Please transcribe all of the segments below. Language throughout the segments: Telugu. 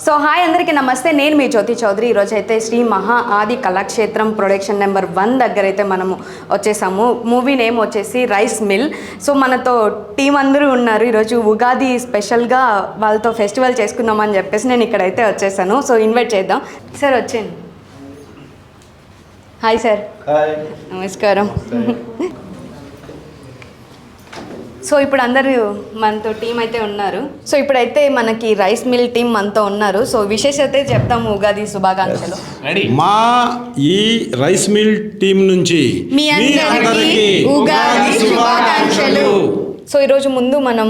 సో హాయ్ అందరికీ నమస్తే. నేను మీ జ్యోతి చౌదరి. ఈరోజు అయితే శ్రీ మహా ఆది కళాక్షేత్రం ప్రొడక్షన్ నెంబర్ 1 దగ్గర అయితే మనము వచ్చేసాము. మూవీ నేమ్ వచ్చేసి రైస్ మిల్. సో మనతో టీం అందరూ ఉన్నారు. ఈరోజు ఉగాది స్పెషల్గా వాళ్ళతో ఫెస్టివల్ చేసుకుందామని చెప్పేసి నేను ఇక్కడైతే వచ్చేసాను. సో ఇన్వైట్ చేద్దాం. సార్ వచ్చేయండి. Hi sir. నమస్కారం. సో ఇప్పుడు అందరూ మనతో టీం అయితే ఉన్నారు. సో ఇప్పుడైతే మనకి రైస్ మిల్ టీం మనతో ఉన్నారు. సో విశేషత చెప్తాము ఉగాది శుభాకాంక్షలు. మా ఈ రైస్ మిల్ టీం నుంచి మీ అందరికీ ఉగాది శుభాకాంక్షలు. సో ఈరోజు ముందు మనం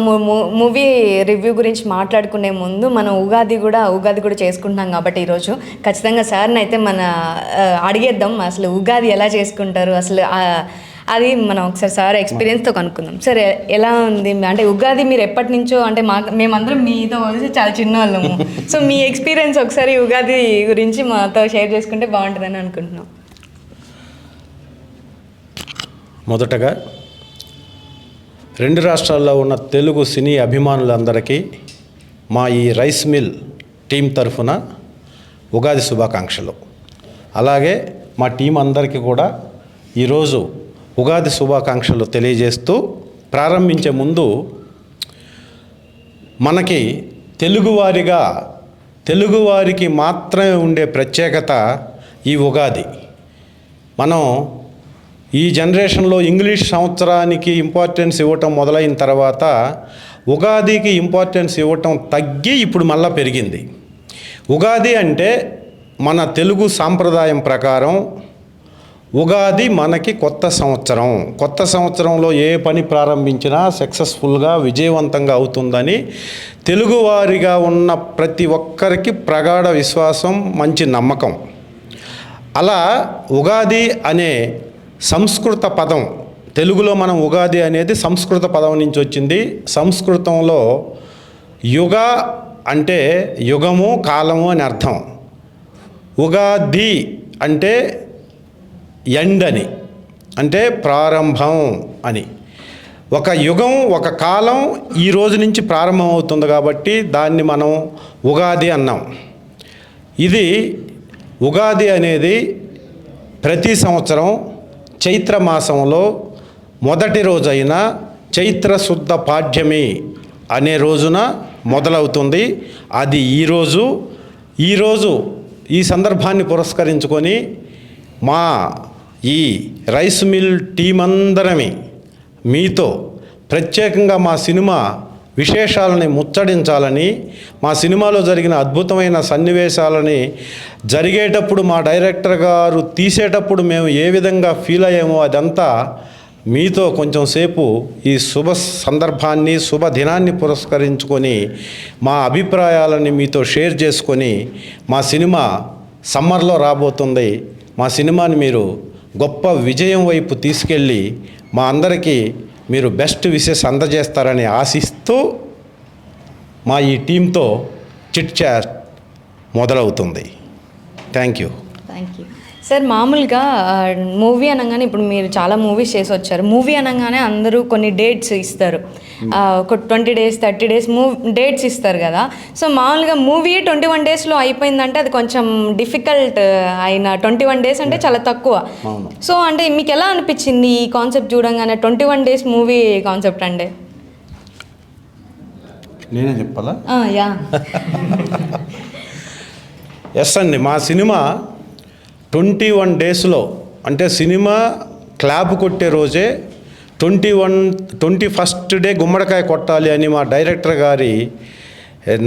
మూవీ రివ్యూ గురించి మాట్లాడుకునే ముందు మనం ఉగాది కూడా చేసుకుంటున్నాం కాబట్టి ఈరోజు ఖచ్చితంగా సార్ని అయితే అడిగేద్దాం అసలు ఉగాది ఎలా చేసుకుంటారు అసలు అది మనం ఒకసారి సార్ ఎక్స్పీరియన్స్తో కనుక్కుందాం. సార్ ఎలా ఉంది అంటే ఉగాది మీరు ఎప్పటి నుంచో అంటే మేమందరం మీతో కలిసి చాలా చిన్న వాళ్ళము. సో మీ ఎక్స్పీరియన్స్ ఒకసారి ఉగాది గురించి మాతో షేర్ చేసుకుంటే బాగుంటుందని అనుకుంటున్నాం. మొదటగా 2 రాష్ట్రాల్లో ఉన్న తెలుగు సినీ అభిమానులందరికీ మా ఈ రైస్ మిల్ టీం తరఫున ఉగాది శుభాకాంక్షలు. అలాగే మా టీం అందరికీ కూడా ఈరోజు ఉగాది శుభాకాంక్షలు తెలియజేస్తూ ప్రారంభించే ముందు మనకి తెలుగువారికి మాత్రమే ఉండే ప్రత్యేకత ఈ ఉగాది. మనం ఈ జనరేషన్లో ఇంగ్లీష్ సంవత్సరానికి ఇంపార్టెన్స్ ఇవ్వటం మొదలైన తర్వాత ఉగాదికి ఇంపార్టెన్స్ ఇవ్వటం తగ్గి ఇప్పుడు మళ్ళా పెరిగింది. ఉగాది అంటే మన తెలుగు సాంప్రదాయం ప్రకారం ఉగాది మనకి కొత్త సంవత్సరంలో ఏ పని ప్రారంభించినా సక్సెస్ఫుల్గా విజయవంతంగా అవుతుందని తెలుగువారిగా ఉన్న ప్రతి ఒక్కరికి ప్రగాఢ విశ్వాసం, మంచి నమ్మకం. అలా ఉగాది అనే సంస్కృత పదం, తెలుగులో మనం ఉగాది అనేది సంస్కృత పదం నుంచి వచ్చింది. సంస్కృతంలో యుగ అంటే యుగము, కాలము అని అర్థం. ఉగాది అంటే ఎండ్ అని, అంటే ప్రారంభం అని. ఒక యుగం, ఒక కాలం ఈ రోజు నుంచి ప్రారంభం అవుతుంది కాబట్టి దాన్ని మనం ఉగాది అన్నాం. ఇది ఉగాది అనేది ప్రతి సంవత్సరం చైత్ర మాసంలో మొదటి రోజైన చైత్ర శుద్ధ పాడ్యమి అనే రోజున మొదలవుతుంది. అది ఈరోజు ఈ సందర్భాన్ని పురస్కరించుకొని మా ఈ రైస్ మిల్ టీం అందరమే మీతో ప్రత్యేకంగా మా సినిమా విశేషాలని ముచ్చడించాలని, మా సినిమాలో జరిగిన అద్భుతమైన సన్నివేశాలని జరిగేటప్పుడు మా డైరెక్టర్ గారు తీసేటప్పుడు మేము ఏ విధంగా ఫీల్ అయ్యామో అదంతా మీతో కొంచెం సేపు ఈ శుభ సందర్భాన్ని, శుభ దినాన్ని పురస్కరించుకొని మా అభిప్రాయాలని మీతో షేర్ చేసుకొని, మా సినిమా సమ్మర్లో రాబోతుంది, మా సినిమాని మీరు గొప్ప విజయం వైపు తీసుకెళ్ళి మా అందరికీ మీరు బెస్ట్ విషెస్ అందజేస్తారని ఆశిస్తూ మా ఈ టీంతో చిట్ చాట్ మొదలవుతుంది. Thank you. సార్ మామూలుగా మూవీ అనగానే ఇప్పుడు మీరు చాలా మూవీస్ చేసి వచ్చారు. మూవీ అనగానే అందరూ కొన్ని డేట్స్ ఇస్తారు, ఒక 20 days 30 days డేట్స్ ఇస్తారు కదా. సో మామూలుగా మూవీ 21 daysలో అయిపోయిందంటే అది కొంచెం డిఫికల్ట్. అయిన 21 days అంటే చాలా తక్కువ. సో అంటే మీకు ఎలా అనిపించింది ఈ కాన్సెప్ట్ చూడంగానే 21 days మూవీ కాన్సెప్ట్? అంటే నేనే చెప్పాలా? యా. ఎస్ అండి, మా సినిమా 21 daysలో అంటే సినిమా క్లాప్ కొట్టే రోజే 21st డే గుమ్మడికాయ కొట్టాలి అని మా డైరెక్టర్ గారి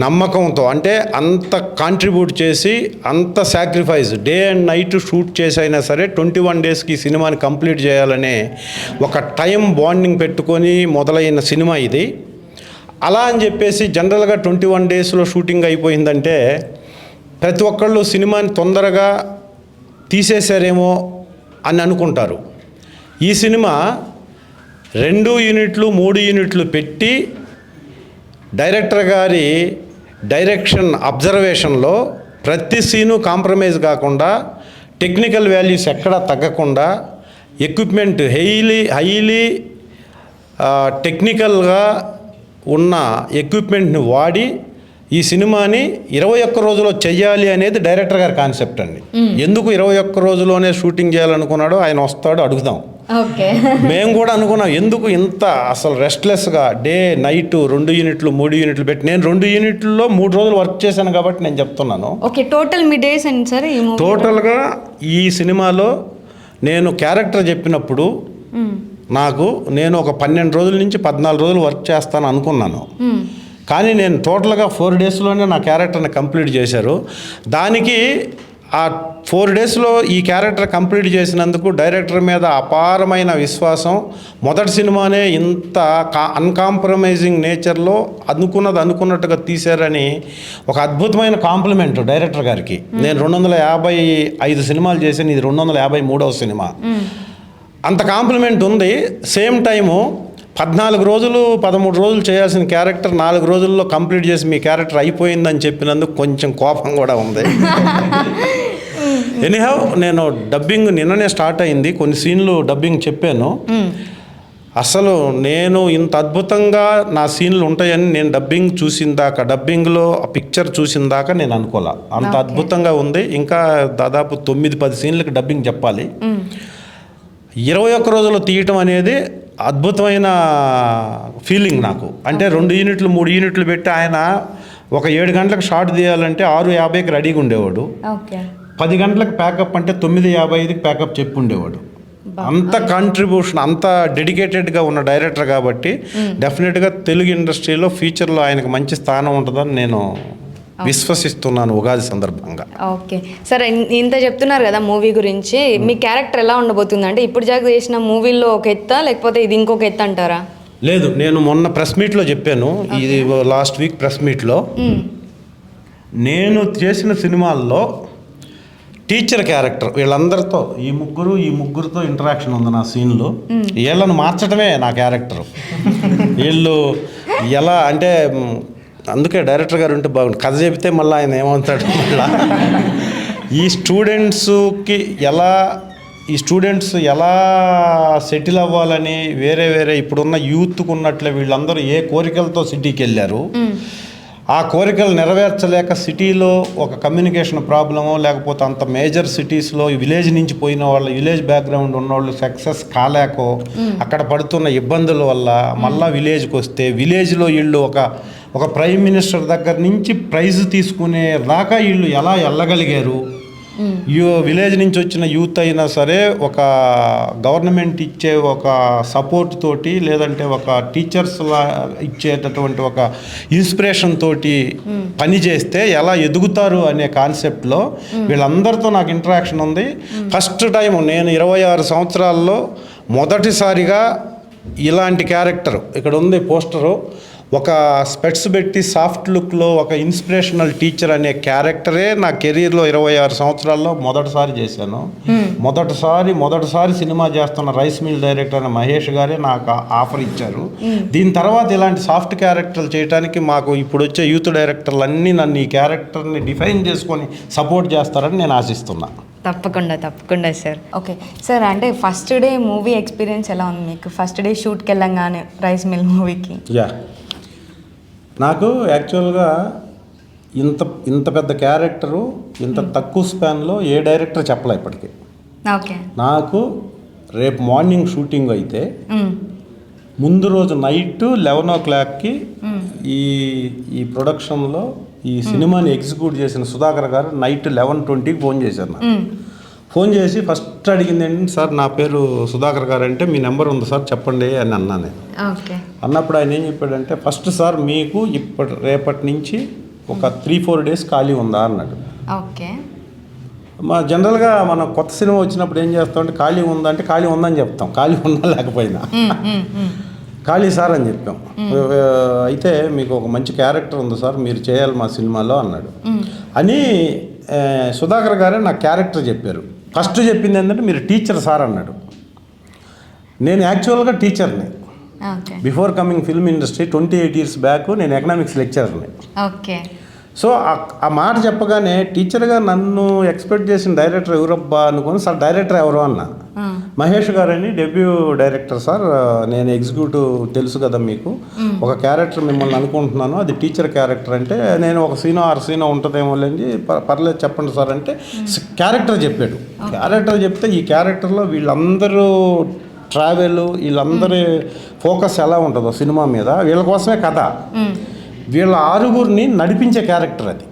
నమ్మకంతో, అంటే అంత కాంట్రిబ్యూట్ చేసి అంత sacrifice day and night shoot చేసి అయినా సరే 21 daysకి సినిమాని కంప్లీట్ చేయాలనే ఒక టైం బాండింగ్ పెట్టుకొని మొదలైన సినిమా ఇది. అలా అని చెప్పేసి జనరల్గా 21 daysలో షూటింగ్ అయిపోయిందంటే ప్రతి ఒక్కళ్ళు సినిమాని తొందరగా తీసేశారేమో అని అనుకుంటారు. ఈ సినిమా 2 యూనిట్లు 3 యూనిట్లు పెట్టి డైరెక్టర్ గారి డైరెక్షన్ అబ్జర్వేషన్లో ప్రతి సీను కాంప్రమైజ్ కాకుండా, టెక్నికల్ వాల్యూస్ ఎక్కడా తగ్గకుండా, ఎక్విప్మెంట్ హైలీ టెక్నికల్గా ఉన్న ఎక్విప్మెంట్ని వాడి ఈ సినిమాని 21 రోజుల్లో చెయ్యాలి అనేది డైరెక్టర్ గారి కాన్సెప్ట్ అండి. ఎందుకు 21 రోజుల్లోనే షూటింగ్ చేయాలనుకున్నాడో ఆయన వస్తాడు అడుగుదాం. ఓకే. మేము కూడా అనుకున్నాం ఎందుకు ఇంత అసలు రెస్ట్లెస్గా డే నైట్ 2 యూనిట్లు 3 యూనిట్లు పెట్టి, నేను 2 యూనిట్లలో 3 రోజులు వర్క్ చేశాను కాబట్టి నేను చెప్తున్నాను. ఓకే, టోటల్ మీ డేస్ అండి సార్ ఈ మూవీ? టోటల్గా ఈ సినిమాలో నేను క్యారెక్టర్ చెప్పినప్పుడు నేను ఒక 12 రోజుల నుంచి 14 రోజులు వర్క్ చేస్తాను అనుకున్నాను. కానీ నేను టోటల్గా 4 డేస్లోనే నా క్యారెక్టర్ని కంప్లీట్ చేశారు. దానికి ఆ 4 డేస్లో ఈ క్యారెక్టర్ కంప్లీట్ చేసినందుకు డైరెక్టర్ మీద అపారమైన విశ్వాసం. మొదటి సినిమానే ఇంత అన్కాంప్రమైజింగ్ నేచర్లో అనుకున్నట్టుగా తీశారని ఒక అద్భుతమైన కాంప్లిమెంట్ డైరెక్టర్ గారికి. నేను 255 సినిమాలు చేశాను, ఇది 253వ సినిమా. అంత కాంప్లిమెంట్ ఉంది. సేమ్ టైము 14 రోజులు 13 రోజులు చేయాల్సిన క్యారెక్టర్ 4 రోజుల్లో కంప్లీట్ చేసి మీ క్యారెక్టర్ అయిపోయిందని చెప్పినందుకు కొంచెం కోపం కూడా ఉంది. ఎనీహౌ నేను డబ్బింగ్ నిన్ననే స్టార్ట్ అయింది, కొన్ని సీన్లు డబ్బింగ్ చెప్పాను. అసలు నేను ఇంత అద్భుతంగా నా సీన్లు ఉంటాయని నేను డబ్బింగ్ చూసిన దాకా, డబ్బింగ్లో ఆ పిక్చర్ చూసిన దాకా నేను అనుకోలే. అంత అద్భుతంగా ఉంది. ఇంకా దాదాపు 9-10 సీన్లకి డబ్బింగ్ చెప్పాలి. 21 రోజుల్లో తీయటం అనేది అద్భుతమైన ఫీలింగ్ నాకు. అంటే 2 యూనిట్లు 3 యూనిట్లు పెట్టి ఆయన ఒక 7 గంటలకు షార్ట్ తీయాలంటే 6:50కి రెడీగా ఉండేవాడు. 10 గంటలకు ప్యాకప్ అంటే 9:55కి ప్యాకప్ చెప్పి ఉండేవాడు. అంత కాంట్రిబ్యూషన్, అంత డెడికేటెడ్గా ఉన్న డైరెక్టర్ కాబట్టి డెఫినెట్గా తెలుగు ఇండస్ట్రీలో ఫ్యూచర్లో ఆయనకు మంచి స్థానం ఉంటుందని నేను విశ్వసిస్తున్నాను ఉగాది సందర్భంగా. ఓకే సరే, ఇంత చెప్తున్నారు కదా మూవీ గురించి, మీ క్యారెక్టర్ ఎలా ఉండబోతుంది? అంటే ఇప్పుడు జాగా చేసిన మూవీల్లో ఒక ఎత్తా లేకపోతే ఇది ఇంకొక ఎత్త అంటారా? లేదు, నేను మొన్న ప్రెస్ మీట్లో చెప్పాను, ఇది లాస్ట్ వీక్ ప్రెస్ మీట్లో, నేను చేసిన సినిమాల్లో టీచర్ క్యారెక్టర్ వీళ్ళందరితో ఈ ముగ్గురుతో ఇంటరాక్షన్ ఉంది నా సీన్లో. వీళ్ళను మార్చడమే నా క్యారెక్టర్. వీళ్ళు ఎలా అంటే అందుకే డైరెక్టర్ గారు ఉంటే బాగుంది, కథ చెబితే మళ్ళీ ఆయన ఏమవుతాడు, మళ్ళా ఈ స్టూడెంట్స్ ఎలా సెటిల్ అవ్వాలని వేరే ఇప్పుడున్న యూత్కు ఉన్నట్లే వీళ్ళందరూ ఏ కోరికలతో సిటీకి వెళ్ళారు, ఆ కోరికలు నెరవేర్చలేక సిటీలో ఒక కమ్యూనికేషన్ ప్రాబ్లమో లేకపోతే అంత మేజర్ సిటీస్లో విలేజ్ నుంచి పోయిన వాళ్ళు, విలేజ్ బ్యాక్గ్రౌండ్ ఉన్నవాళ్ళు సక్సెస్ కాలేకో అక్కడ పడుతున్న ఇబ్బందుల వల్ల మళ్ళీ విలేజ్కి వస్తే విలేజ్లో వీళ్ళు ఒక ప్రైమ్ మినిస్టర్ దగ్గర నుంచి ప్రైజ్ తీసుకునే దాకా వీళ్ళు ఎలా వెళ్ళగలిగారు. విలేజ్ నుంచి వచ్చిన యూత్ అయినా సరే ఒక గవర్నమెంట్ ఇచ్చే ఒక సపోర్ట్ తోటి లేదంటే ఒక టీచర్స్ ఇచ్చేటటువంటి ఒక ఇన్స్పిరేషన్ తోటి పని చేస్తే ఎలా ఎదుగుతారు అనే కాన్సెప్ట్లో వీళ్ళందరితో నాకు ఇంటరాక్షన్ ఉంది. ఫస్ట్ టైం నేను 26 సంవత్సరాల్లో మొదటిసారిగా ఇలాంటి క్యారెక్టర్, ఇక్కడ ఉంది పోస్టరు, ఒక స్పెట్స్ పెట్టి సాఫ్ట్ లుక్లో ఒక ఇన్స్పిరేషనల్ టీచర్ అనే క్యారెక్టరే నా కెరీర్లో 26 సంవత్సరాల్లో మొదటిసారి చేశాను. మొదటిసారి సినిమా చేస్తున్న రైస్ మిల్ డైరెక్టర్ అయిన మహేష్ గారే నాకు ఆఫర్ ఇచ్చారు. దీని తర్వాత ఇలాంటి సాఫ్ట్ క్యారెక్టర్లు చేయడానికి మాకు ఇప్పుడు వచ్చే యూత్ డైరెక్టర్లు అన్నీ నన్ను ఈ క్యారెక్టర్ని డిఫైన్ చేసుకొని సపోర్ట్ చేస్తారని నేను ఆశిస్తున్నా. తప్పకుండా సార్. ఓకే సార్, అంటే ఫస్ట్ డే మూవీ ఎక్స్పీరియన్స్ ఎలా ఉంది మీకు? ఫస్ట్ డే షూట్కి వెళ్ళంగానే రైస్ మిల్ మూవీకి. నాకు యాక్చువల్గా ఇంత పెద్ద క్యారెక్టరు ఇంత తక్కువ స్పాన్లో ఏ డైరెక్టర్ చెప్పలే ఇప్పటికీ. ఓకే, నాకు రేపు మార్నింగ్ షూటింగ్ అయితే ముందు రోజు నైట్ 11 o'clockకి ఈ ప్రొడక్షన్లో ఈ సినిమాని ఎగ్జిక్యూట్ చేసిన సుధాకర్ గారు నైట్ 11:20కి ఫోన్ చేశారు నాకు. ఫోన్ చేసి ఫస్ట్ అడిగింది ఏంటంటే, సార్ నా పేరు సుధాకర్ గారు అంటే మీ నెంబర్ ఉంది సార్ చెప్పండి అని అన్నాను. అన్నప్పుడు ఆయన ఏం చెప్పాడంటే, ఫస్ట్ సార్ మీకు రేపటి నుంచి ఒక 3-4 డేస్ ఖాళీ ఉందా అన్నాడు. ఓకే, జనరల్గా మనం కొత్త సినిమా వచ్చినప్పుడు ఏం చేస్తామంటే ఖాళీ ఉందంటే ఖాళీ ఉందని చెప్తాం, ఖాళీ ఉన్నా లేకపోయినా. ఖాళీ సార్ అని చెప్పాం. అయితే మీకు ఒక మంచి క్యారెక్టర్ ఉంది సార్, మీరు చేయాలి మా సినిమాలో అన్నాడు. అని సుధాకర్ గారే నాకు క్యారెక్టర్ చెప్పారు. ఫస్ట్ చెప్పింది ఏంటంటే మీరు టీచర్ సార్ అన్నాడు. నేను యాక్చువల్గా టీచర్ని. Before coming film industry 28 years back నేను ఎకనామిక్స్ లెక్చరర్ని. ఓకే, సో ఆ మాట చెప్పగానే టీచర్గా నన్ను ఎక్స్పెక్ట్ చేసిన డైరెక్టర్ ఎవరబ్బా అనుకుని సార్ డైరెక్టర్ ఎవరు అన్న. మహేష్ గారని డెబ్యూ డైరెక్టర్ సార్, నేను ఎగ్జిక్యూటివ్ తెలుసు కదా మీకు, ఒక క్యారెక్టర్ మిమ్మల్ని అనుకుంటున్నాను, అది టీచర్ క్యారెక్టర్ అంటే నేను ఒక సీనో 6 సీనో ఉంటుందేమో లేండి, పర్లేదు చెప్పండి సార్ అంటే క్యారెక్టర్ చెప్పాడు. క్యారెక్టర్ చెప్తే ఈ క్యారెక్టర్లో వీళ్ళందరూ ట్రావెల్, వీళ్ళందరి ఫోకస్ ఎలా ఉంటుందో సినిమా మీద, వీళ్ళ కోసమే కథ, వీళ్ళ 6గురిని నడిపించే క్యారెక్టర్ అది.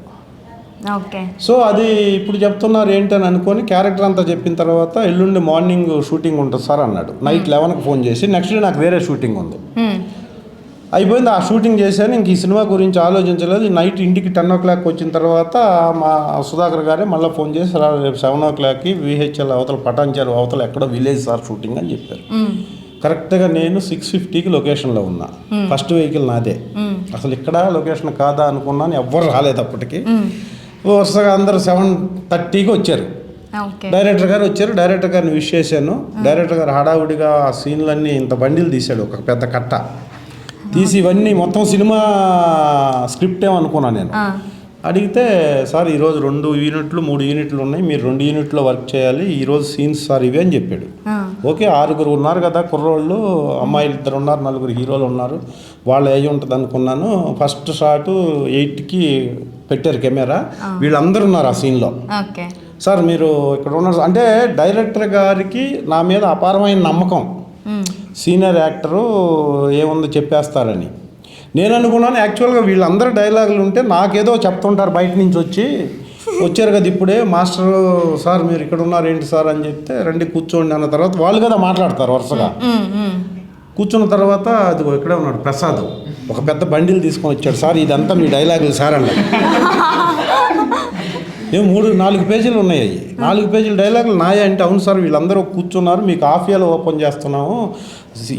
ఓకే. సో అది ఇప్పుడు చెప్తున్నారు ఏంటని అనుకొని క్యారెక్టర్ అంతా చెప్పిన తర్వాత ఎల్లుండి మార్నింగ్ షూటింగ్ ఉంటుంది సార్ అన్నాడు. నైట్ 11కి ఫోన్ చేసి నెక్స్ట్ డే నాకు వేరే షూటింగ్ ఉంది. అయిపోయింది, ఆ షూటింగ్ చేశాను, ఇంక ఈ సినిమా గురించి ఆలోచించలేదు. నైట్ ఇంటికి 10 o'clock వచ్చిన తర్వాత మా సుధాకర్ గారే మళ్ళీ ఫోన్ చేసి రేపు 7 o'clockకి VHL అవతల పటాన్చారు అవతల ఎక్కడో విలేజ్ సార్ షూటింగ్ అని చెప్పారు. కరెక్ట్గా నేను 6:50కి లొకేషన్లో ఉన్నా. ఫస్ట్ వెహికల్ నాదే. అసలు ఇక్కడ లొకేషన్ కాదా అనుకున్నాను, ఎవ్వరు రాలేదు అప్పటికి. వరుసగా అందరూ 7:30కి వచ్చారు. డైరెక్టర్ గారు వచ్చారు, డైరెక్టర్ గారిని విష్ చేశాను. డైరెక్టర్ గారు హడావుడిగా ఆ సీన్లన్నీ ఇంత బండిలు తీశాడు, ఒక పెద్ద కట్ట తీసి ఇవన్నీ మొత్తం సినిమా స్క్రిప్ట్ ఏమనుకున్నాను నేను. అడిగితే సార్ ఈరోజు 2 యూనిట్లు 3 యూనిట్లు ఉన్నాయి, మీరు 2 యూనిట్లో వర్క్ చేయాలి, ఈరోజు సీన్స్ సార్ ఇవి అని చెప్పాడు. ఓకే, 6 ఉన్నారు కదా కుర్రోళ్ళు, అమ్మాయిలు 2 ఉన్నారు, 4 హీరోలు ఉన్నారు, వాళ్ళు అయ్యి ఉంటుంది అనుకున్నాను. ఫస్ట్ షాటు 8కి పెట్టారు కెమెరా, వీళ్ళందరూ ఉన్నారు ఆ సీన్లో. సార్ మీరు ఇక్కడ ఉన్నారు అంటే డైరెక్టర్ గారికి నా మీద అపారమైన నమ్మకం, సీనియర్ యాక్టరు ఏముందో చెప్పేస్తారని. నేను అనుకున్నాను యాక్చువల్గా వీళ్ళందరూ డైలాగులు ఉంటే నాకేదో చెప్తుంటారు బయట నుంచి వచ్చారు కదా ఇప్పుడే మాస్టర్ సార్ మీరు ఇక్కడ ఉన్నారు ఏంటి సార్ అని చెప్తే రండి కూర్చోండి అన్న తర్వాత వాళ్ళు కదా మాట్లాడతారు వరుసగా. కూర్చున్న తర్వాత అది ఇక్కడే ఉన్నాడు ప్రసాద్, ఒక పెద్ద బండిల్ తీసుకొని వచ్చాడు, సార్ ఇదంతా మీ డైలాగులు సార్ అన్నాడు. ఏం 3-4 పేజీలు ఉన్నాయి, అవి 4 పేజీల డైలాగులు నాయే అంటే అవును సార్ వీళ్ళందరూ కూర్చున్నారు, మీకు ఆఫియాలో ఓపెన్ చేస్తున్నాము,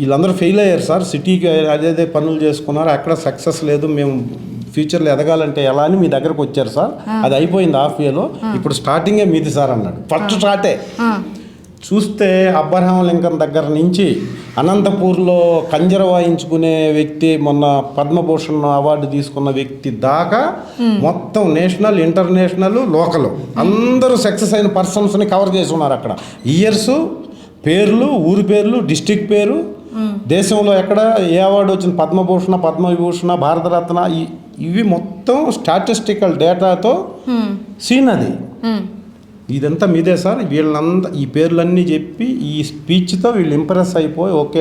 వీళ్ళందరూ ఫెయిల్ అయ్యారు సార్, సిటీకి అదే పనులు చేసుకున్నారు, అక్కడ సక్సెస్ లేదు, మేము ఫ్యూచర్లో ఎదగాలంటే ఎలా అని మీ దగ్గరకు వచ్చారు సార్, అది అయిపోయింది ఆఫియాలో, ఇప్పుడు స్టార్టింగే మీది సార్ అన్నాడు. ఫస్ట్ స్టార్టే చూస్తే అబ్రహాం లింకన్ దగ్గర నుంచి అనంతపూర్లో కంజర వాయించుకునే వ్యక్తి, మొన్న పద్మభూషణ్ అవార్డు తీసుకున్న వ్యక్తి దాకా మొత్తం నేషనల్ ఇంటర్నేషనల్ లోకల్ అందరూ సక్సెస్ అయిన పర్సన్స్ని కవర్ చేసి ఉన్నారు. అక్కడ ఇయర్స్, పేర్లు, ఊరి పేర్లు, డిస్టిక్ పేరు, దేశంలో ఎక్కడ ఏ అవార్డు వచ్చింది, పద్మభూషణ, పద్మవిభూషణ, భారతరత్న, ఇవి మొత్తం స్టాటిస్టికల్ డేటాతో సీన్ అది. ఇదంతా మీదే సార్, వీళ్ళంతా ఈ పేర్లన్నీ చెప్పి ఈ స్పీచ్తో వీళ్ళు ఇంప్రెస్ అయిపోయి ఓకే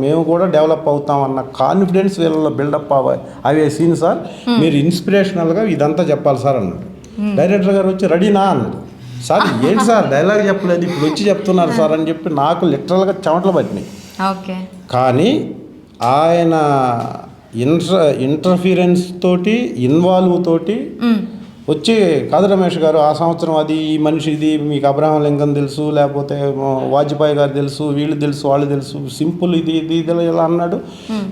మేము కూడా డెవలప్ అవుతామన్న కాన్ఫిడెన్స్ వీళ్ళలో బిల్డప్ అవే సీన్ సార్, మీరు ఇన్స్పిరేషనల్గా ఇదంతా చెప్పాలి సార్ అన్నాడు. డైరెక్టర్ గారు వచ్చి రెడీనా అన్నాడు. సార్ ఏంటి సార్ డైలాగ్ చెప్పలేదు, ఇప్పుడు వచ్చి చెప్తున్నారు సార్ అని చెప్పి నాకు లిటరల్గా చెమటలు పట్టినాయి. కానీ ఆయన ఇంటర్ఫీరెన్స్ తోటి, ఇన్వాల్వ్ తోటి వచ్చి కాదు రమేష్ గారు ఆ సంవత్సరం అది ఈ మనిషి ఇది, మీకు అబ్రహాం లింకన్ తెలుసు, లేకపోతే వాజ్పేయి గారు తెలుసు, వీళ్ళు తెలుసు, వాళ్ళు తెలుసు, సింపుల్ ఇది ఇలా అన్నాడు.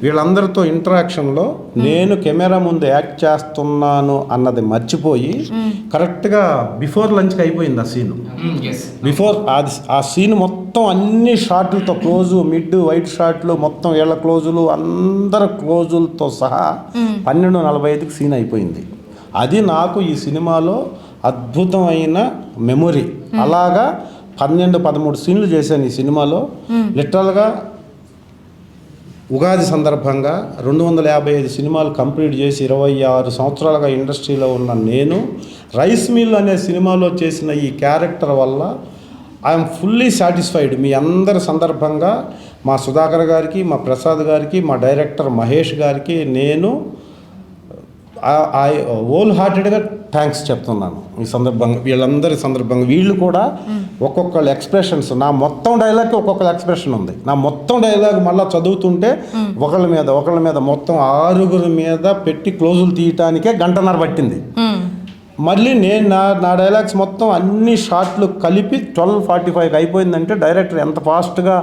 వీళ్ళందరితో ఇంటరాక్షన్లో నేను కెమెరా ముందు యాక్ట్ చేస్తున్నాను అన్నది మర్చిపోయి కరెక్ట్గా బిఫోర్ లంచ్కి అయిపోయింది ఆ సీను. బిఫోర్ ఆ సీన్ మొత్తం అన్ని షాట్లతో క్లోజు, మిడ్, వైట్ షాట్లు మొత్తం వీళ్ళ క్లోజులు అందరు క్లోజులతో సహా 12:45కి సీన్ అయిపోయింది. అది నాకు ఈ సినిమాలో అద్భుతమైన మెమొరీ. అలాగా 12-13 సీన్లు చేశాను ఈ సినిమాలో. లిటరల్గా ఉగాది సందర్భంగా 255 సినిమాలు కంప్లీట్ చేసి 26 సంవత్సరాలుగా ఇండస్ట్రీలో ఉన్న నేను రైస్ మిల్ అనే సినిమాలో చేసిన ఈ క్యారెక్టర్ వల్ల ఐఎమ్ ఫుల్లీ సాటిస్ఫైడ్. మీ అందరి సందర్భంగా మా సుధాకర్ గారికి, మా ప్రసాద్ గారికి, మా డైరెక్టర్ మహేష్ గారికి నేను హోల్ హార్టెడ్గా థ్యాంక్స్ చెప్తున్నాను ఈ సందర్భంగా. వీళ్ళందరి సందర్భంగా వీళ్ళు కూడా ఒక్కొక్కళ్ళ ఎక్స్ప్రెషన్స్, నా మొత్తం డైలాగ్కి ఒక్కొక్క ఎక్స్ప్రెషన్ ఉంది. నా మొత్తం డైలాగ్ మళ్ళీ చదువుతుంటే ఒకళ్ళ మీద మొత్తం 6 మీద పెట్టి క్లోజులు తీయటానికే 1.5 గంట పట్టింది. మళ్ళీ నేను నా డైలాగ్స్ మొత్తం అన్ని షాట్లు కలిపి 12:45కి అయిపోయిందంటే డైరెక్టర్ ఎంత ఫాస్ట్గా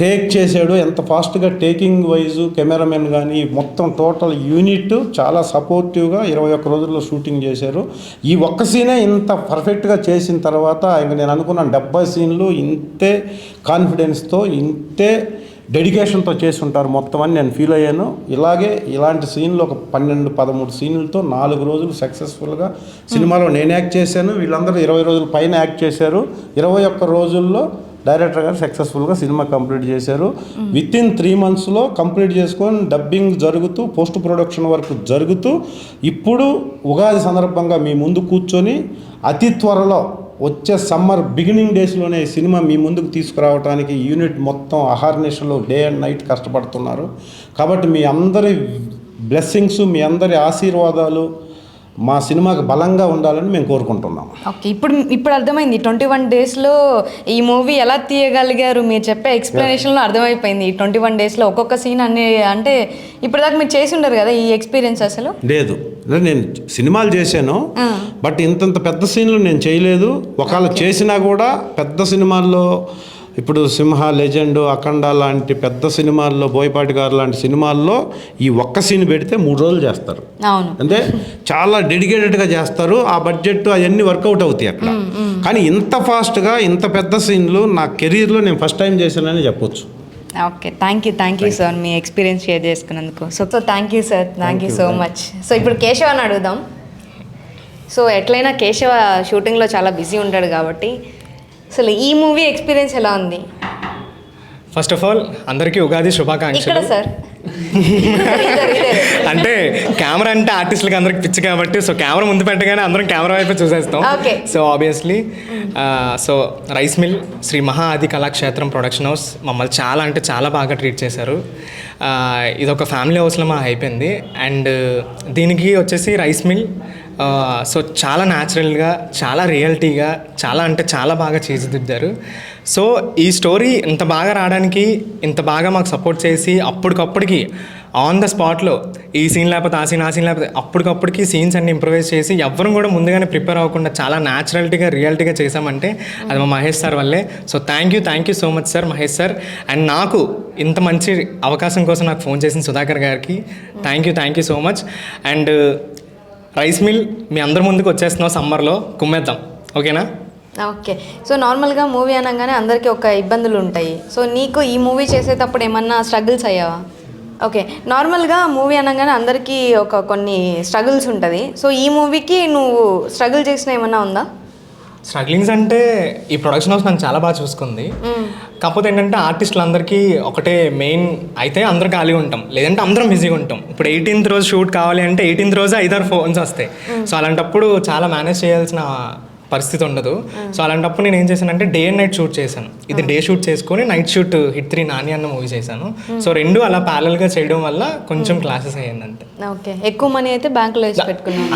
టేక్ చేశాడు, ఎంత ఫాస్ట్గా టేకింగ్ వైజు కెమెరామెన్ కానీ మొత్తం టోటల్ యూనిట్ చాలా సపోర్టివ్గా 21 రోజుల్లో షూటింగ్ చేశారు. ఈ ఒక్క సీనే ఇంత పర్ఫెక్ట్గా చేసిన తర్వాత ఇంక నేను అనుకున్నాను 70 సీన్లు ఇంతే కాన్ఫిడెన్స్తో, ఇంతే డెడికేషన్తో చేసి ఉంటారు మొత్తం అని నేను ఫీల్ అయ్యాను. ఇలాంటి సీన్లు ఒక 12-13 సీన్లతో 4 రోజులు సక్సెస్ఫుల్గా సినిమాలో నేను యాక్ట్ చేశాను. వీళ్ళందరూ 20 రోజుల పైన యాక్ట్ చేశారు. 21 రోజుల్లో డైరెక్టర్ గారు సక్సెస్ఫుల్గా సినిమా కంప్లీట్ చేశారు. విత్ ఇన్ 3 monthsలో కంప్లీట్ చేసుకొని డబ్బింగ్ జరుగుతూ పోస్ట్ ప్రొడక్షన్ వర్క్ జరుగుతూ ఇప్పుడు ఉగాది సందర్భంగా మీ ముందు కూర్చొని అతి త్వరలో వచ్చే సమ్మర్ బిగినింగ్ డేస్లోనే ఈ సినిమా మీ ముందుకు తీసుకురావడానికి యూనిట్ మొత్తం అహర్నిశలు డే అండ్ నైట్ కష్టపడుతున్నారు. కాబట్టి మీ అందరి బ్లెస్సింగ్స్, మీ అందరి ఆశీర్వాదాలు మా సినిమాకి బలంగా ఉండాలని మేము కోరుకుంటున్నాం. ఓకే, ఇప్పుడు అర్థమైంది 21 daysలో ఈ మూవీ ఎలా తీయగలిగారు. మీరు చెప్పే ఎక్స్ప్లెనేషన్లో అర్థమైపోయింది. ఈ 21 daysలో ఒక్కొక్క సీన్ అన్ని అంటే ఇప్పటిదాకా మీరు చేసి ఉండరు కదా ఈ ఎక్స్పీరియన్స్ అసలు? లేదు, నేను సినిమాలు చేశాను, బట్ ఇంతంత పెద్ద సీన్లు నేను చేయలేదు. ఒకవేళ చేసినా కూడా పెద్ద సినిమాల్లో ఇప్పుడు సింహ, లెజెండ్, అఖండ లాంటి పెద్ద సినిమాల్లో, బోయపాటి గారు లాంటి సినిమాల్లో ఈ ఒక్క సీన్ పెడితే 3 రోజులు చేస్తారు. అవును, అంటే చాలా డెడికేటెడ్గా చేస్తారు. ఆ బడ్జెట్ అవన్నీ వర్కౌట్ అవుతాయి అక్కడ. కానీ ఇంత ఫాస్ట్గా ఇంత పెద్ద సీన్లు నా కెరీర్లో నేను ఫస్ట్ టైం చేశానని చెప్పొచ్చు. ఓకే, థ్యాంక్ యూ సార్ మీ ఎక్స్పీరియన్స్ షేర్ చేసుకున్నందుకు. So thank you sir, thank you so much. So ఇప్పుడు కేశవ్ అని అడుగుదాం. సో ఎట్లయినా కేశవ షూటింగ్లో చాలా బిజీ ఉంటాడు కాబట్టి అసలు ఈ మూవీ ఎక్స్పీరియన్స్ ఎలా ఉంది? ఫస్ట్ ఆఫ్ ఆల్ అందరికీ ఉగాది ఇక్కడ శుభాకాంక్షలు. సార్ అంటే కెమెరా అంటే ఆర్టిస్టులకి అందరికి పిచ్చి కాబట్టి సో కెమెరా ముందు పెట్టగానే అందరం కెమెరా వైపు చూసేస్తాం. Okay. So obviously so rice mill Shri Maha Adi Kalakshetram production house మమ్మల్ని చాలా అంటే చాలా బాగా ట్రీట్ చేశారు. ఇది ఒక ఫ్యామిలీ హౌస్లో మా అయిపోయింది. అండ్ దీనికి వచ్చేసి రైస్ మిల్ సో చాలా న్యాచురల్గా, చాలా రియాలిటీగా, చాలా అంటే చాలా బాగా తీర్చిదిద్దారు. సో ఈ స్టోరీ ఇంత బాగా రావడానికి, ఇంత బాగా మాకు సపోర్ట్ చేసి అప్పటికప్పటికి ఆన్ ద స్పాట్లో ఈ సీన్ లేకపోతే ఆ సీన్ లేకపోతే అప్పటికప్పటికి సీన్స్ అన్ని ఇంప్రవైజ్ చేసి ఎవ్వరం కూడా ముందుగానే ప్రిపేర్ అవ్వకుండా చాలా న్యాచురాలిటీగా, రియాలిటీగా చేసామంటే అది మా మహేష్ సార్ వల్లే. So thank you so much sir, Mahesh sir. And నాకు ఇంత మంచి అవకాశం కోసం నాకు ఫోన్ చేసిన సుధాకర్ గారికి thank you so much. And rice mill మీ అందరి ముందుకు వచ్చేస్తున్నాం సమ్మర్లో, కుమ్మేద్దాం, ఓకేనా? ఓకే, సో నార్మల్గా మూవీ అనగానే అందరికీ ఒక ఇబ్బందులు ఉంటాయి. సో నీకు ఈ మూవీ చేసేటప్పుడు ఏమన్నా స్ట్రగుల్స్ అయ్యావా? ఓకే, నార్మల్గా మూవీ అనగానే అందరికీ కొన్ని స్ట్రగుల్స్ ఉంటుంది. సో ఈ మూవీకి నువ్వు స్ట్రగుల్ చేసిన ఏమన్నా ఉందా? స్ట్రగ్లింగ్స్ అంటే ఈ ప్రొడక్షన్ హౌస్ నన్ను చాలా బాగా చూసుకుంది. కాకపోతే ఏంటంటే ఆర్టిస్టులందరికీ ఒకటే మెయిన్ అయితే అందరూ ఖాళీగా ఉంటాం, లేదంటే అందరం బిజీగా ఉంటాం. ఇప్పుడు 18th రోజు షూట్ కావాలి అంటే 18th రోజు 5-6 ఫోన్స్ వస్తాయి. సో అలాంటప్పుడు చాలా మేనేజ్ చేయాల్సిన పరిస్థితి ఉండదు. సో అలాంటప్పుడు నేను ఏం చేశానంటే డే అండ్ నైట్ షూట్ చేశాను. ఇది డే షూట్ చేసుకొని నైట్ షూట్ హిట్ 3 నాని అన్న మూవీ చేశాను. సో 2 అలా ప్యారల్గా చేయడం వల్ల కొంచెం క్లాసెస్ అయ్యింది అంతే. ఓకే, ఎక్కువ మనీ అయితే బ్యాంకులో వేసి పెట్టుకున్నాను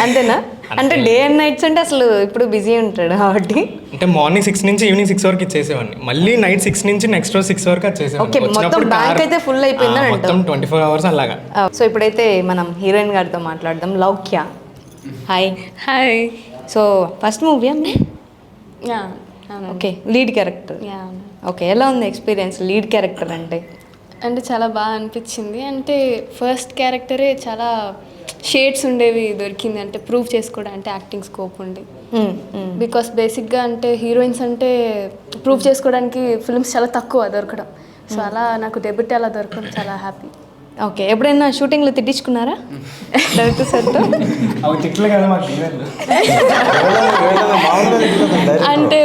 అంతేనా? అంటే డే అండ్ నైట్స్ అంటే అసలు ఇప్పుడు బిజీ ఉంటాడు కాబట్టి అంటే మార్నింగ్ 6 నుంచి ఈవినింగ్ 6 వరకు ఇచ్చేసేవాడిని, మళ్ళీ నైట్ 6 నుంచి నెక్స్ట్ రోజు 6 వరకు ఓకే, మొత్తం బ్యాంక్ అయితే ఫుల్ అయిపోయిందని మొత్తం 24 hours అలాగా. సో ఇప్పుడైతే మనం హీరోయిన్ గారితో మాట్లాడదాం. Loukya, hi. Hi. So first movie అండి? Yeah, okay, lead character. Yeah. Okay, ఎలా ఉంది ఎక్స్పీరియన్స్ లీడ్ క్యారెక్టర్ అంటే? అంటే చాలా బాగా అనిపించింది. అంటే ఫస్ట్ క్యారెక్టరే చాలా షేడ్స్ ఉండేవి దొరికింది, అంటే ప్రూవ్ చేసుకోవడం, అంటే యాక్టింగ్ స్కోప్ ఉండి. బికాస్ బేసిక్గా అంటే హీరోయిన్స్ అంటే ప్రూవ్ చేసుకోవడానికి ఫిల్మ్స్ చాలా తక్కువ దొరకడం. సో అలా నాకు డెబ్యూట్ అలా దొరకడం చాలా హ్యాపీ. ఓకే, ఎప్పుడైనా షూటింగ్లో తిట్టించుకున్నారా డైరెక్టర్ సార్తో? అంటే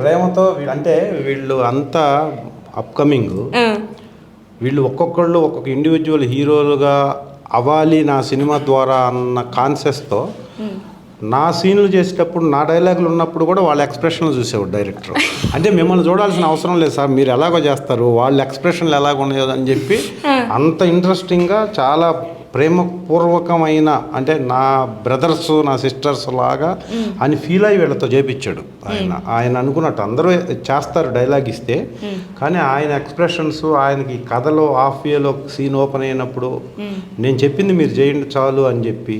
ప్రేమతో అంటే వీళ్ళు అంతా అప్కమింగ్, వీళ్ళు ఒక్కొక్కళ్ళు ఒక్కొక్క ఇండివిజువల్ హీరోలుగా అవ్వాలి నా సినిమా ద్వారా అన్న కాన్సెప్ట్తో నా సీన్లు చేసేటప్పుడు నా డైలాగులు ఉన్నప్పుడు కూడా వాళ్ళ ఎక్స్ప్రెషన్లు చూసేవాడు డైరెక్టర్. అంటే మిమ్మల్ని చూడాల్సిన అవసరం లేదు సార్, మీరు ఎలాగో చేస్తారు, వాళ్ళ ఎక్స్ప్రెషన్లు ఎలాగ ఉన్నాయో అని చెప్పి అంత ఇంట్రెస్టింగ్గా చాలా ప్రేమపూర్వకమైన, అంటే నా బ్రదర్స్ నా సిస్టర్స్ లాగా అని ఫీల్ అయ్యి వీళ్ళతో చేపించాడు ఆయన అనుకున్నట్టు. అందరూ చేస్తారు డైలాగ్ ఇస్తే, కానీ ఆయన ఎక్స్ప్రెషన్స్, ఆయనకి కథలో హాఫ్ వేలో సీన్ ఓపెన్ అయినప్పుడు నేను చెప్పింది మీరు చేయండి చాలు అని చెప్పి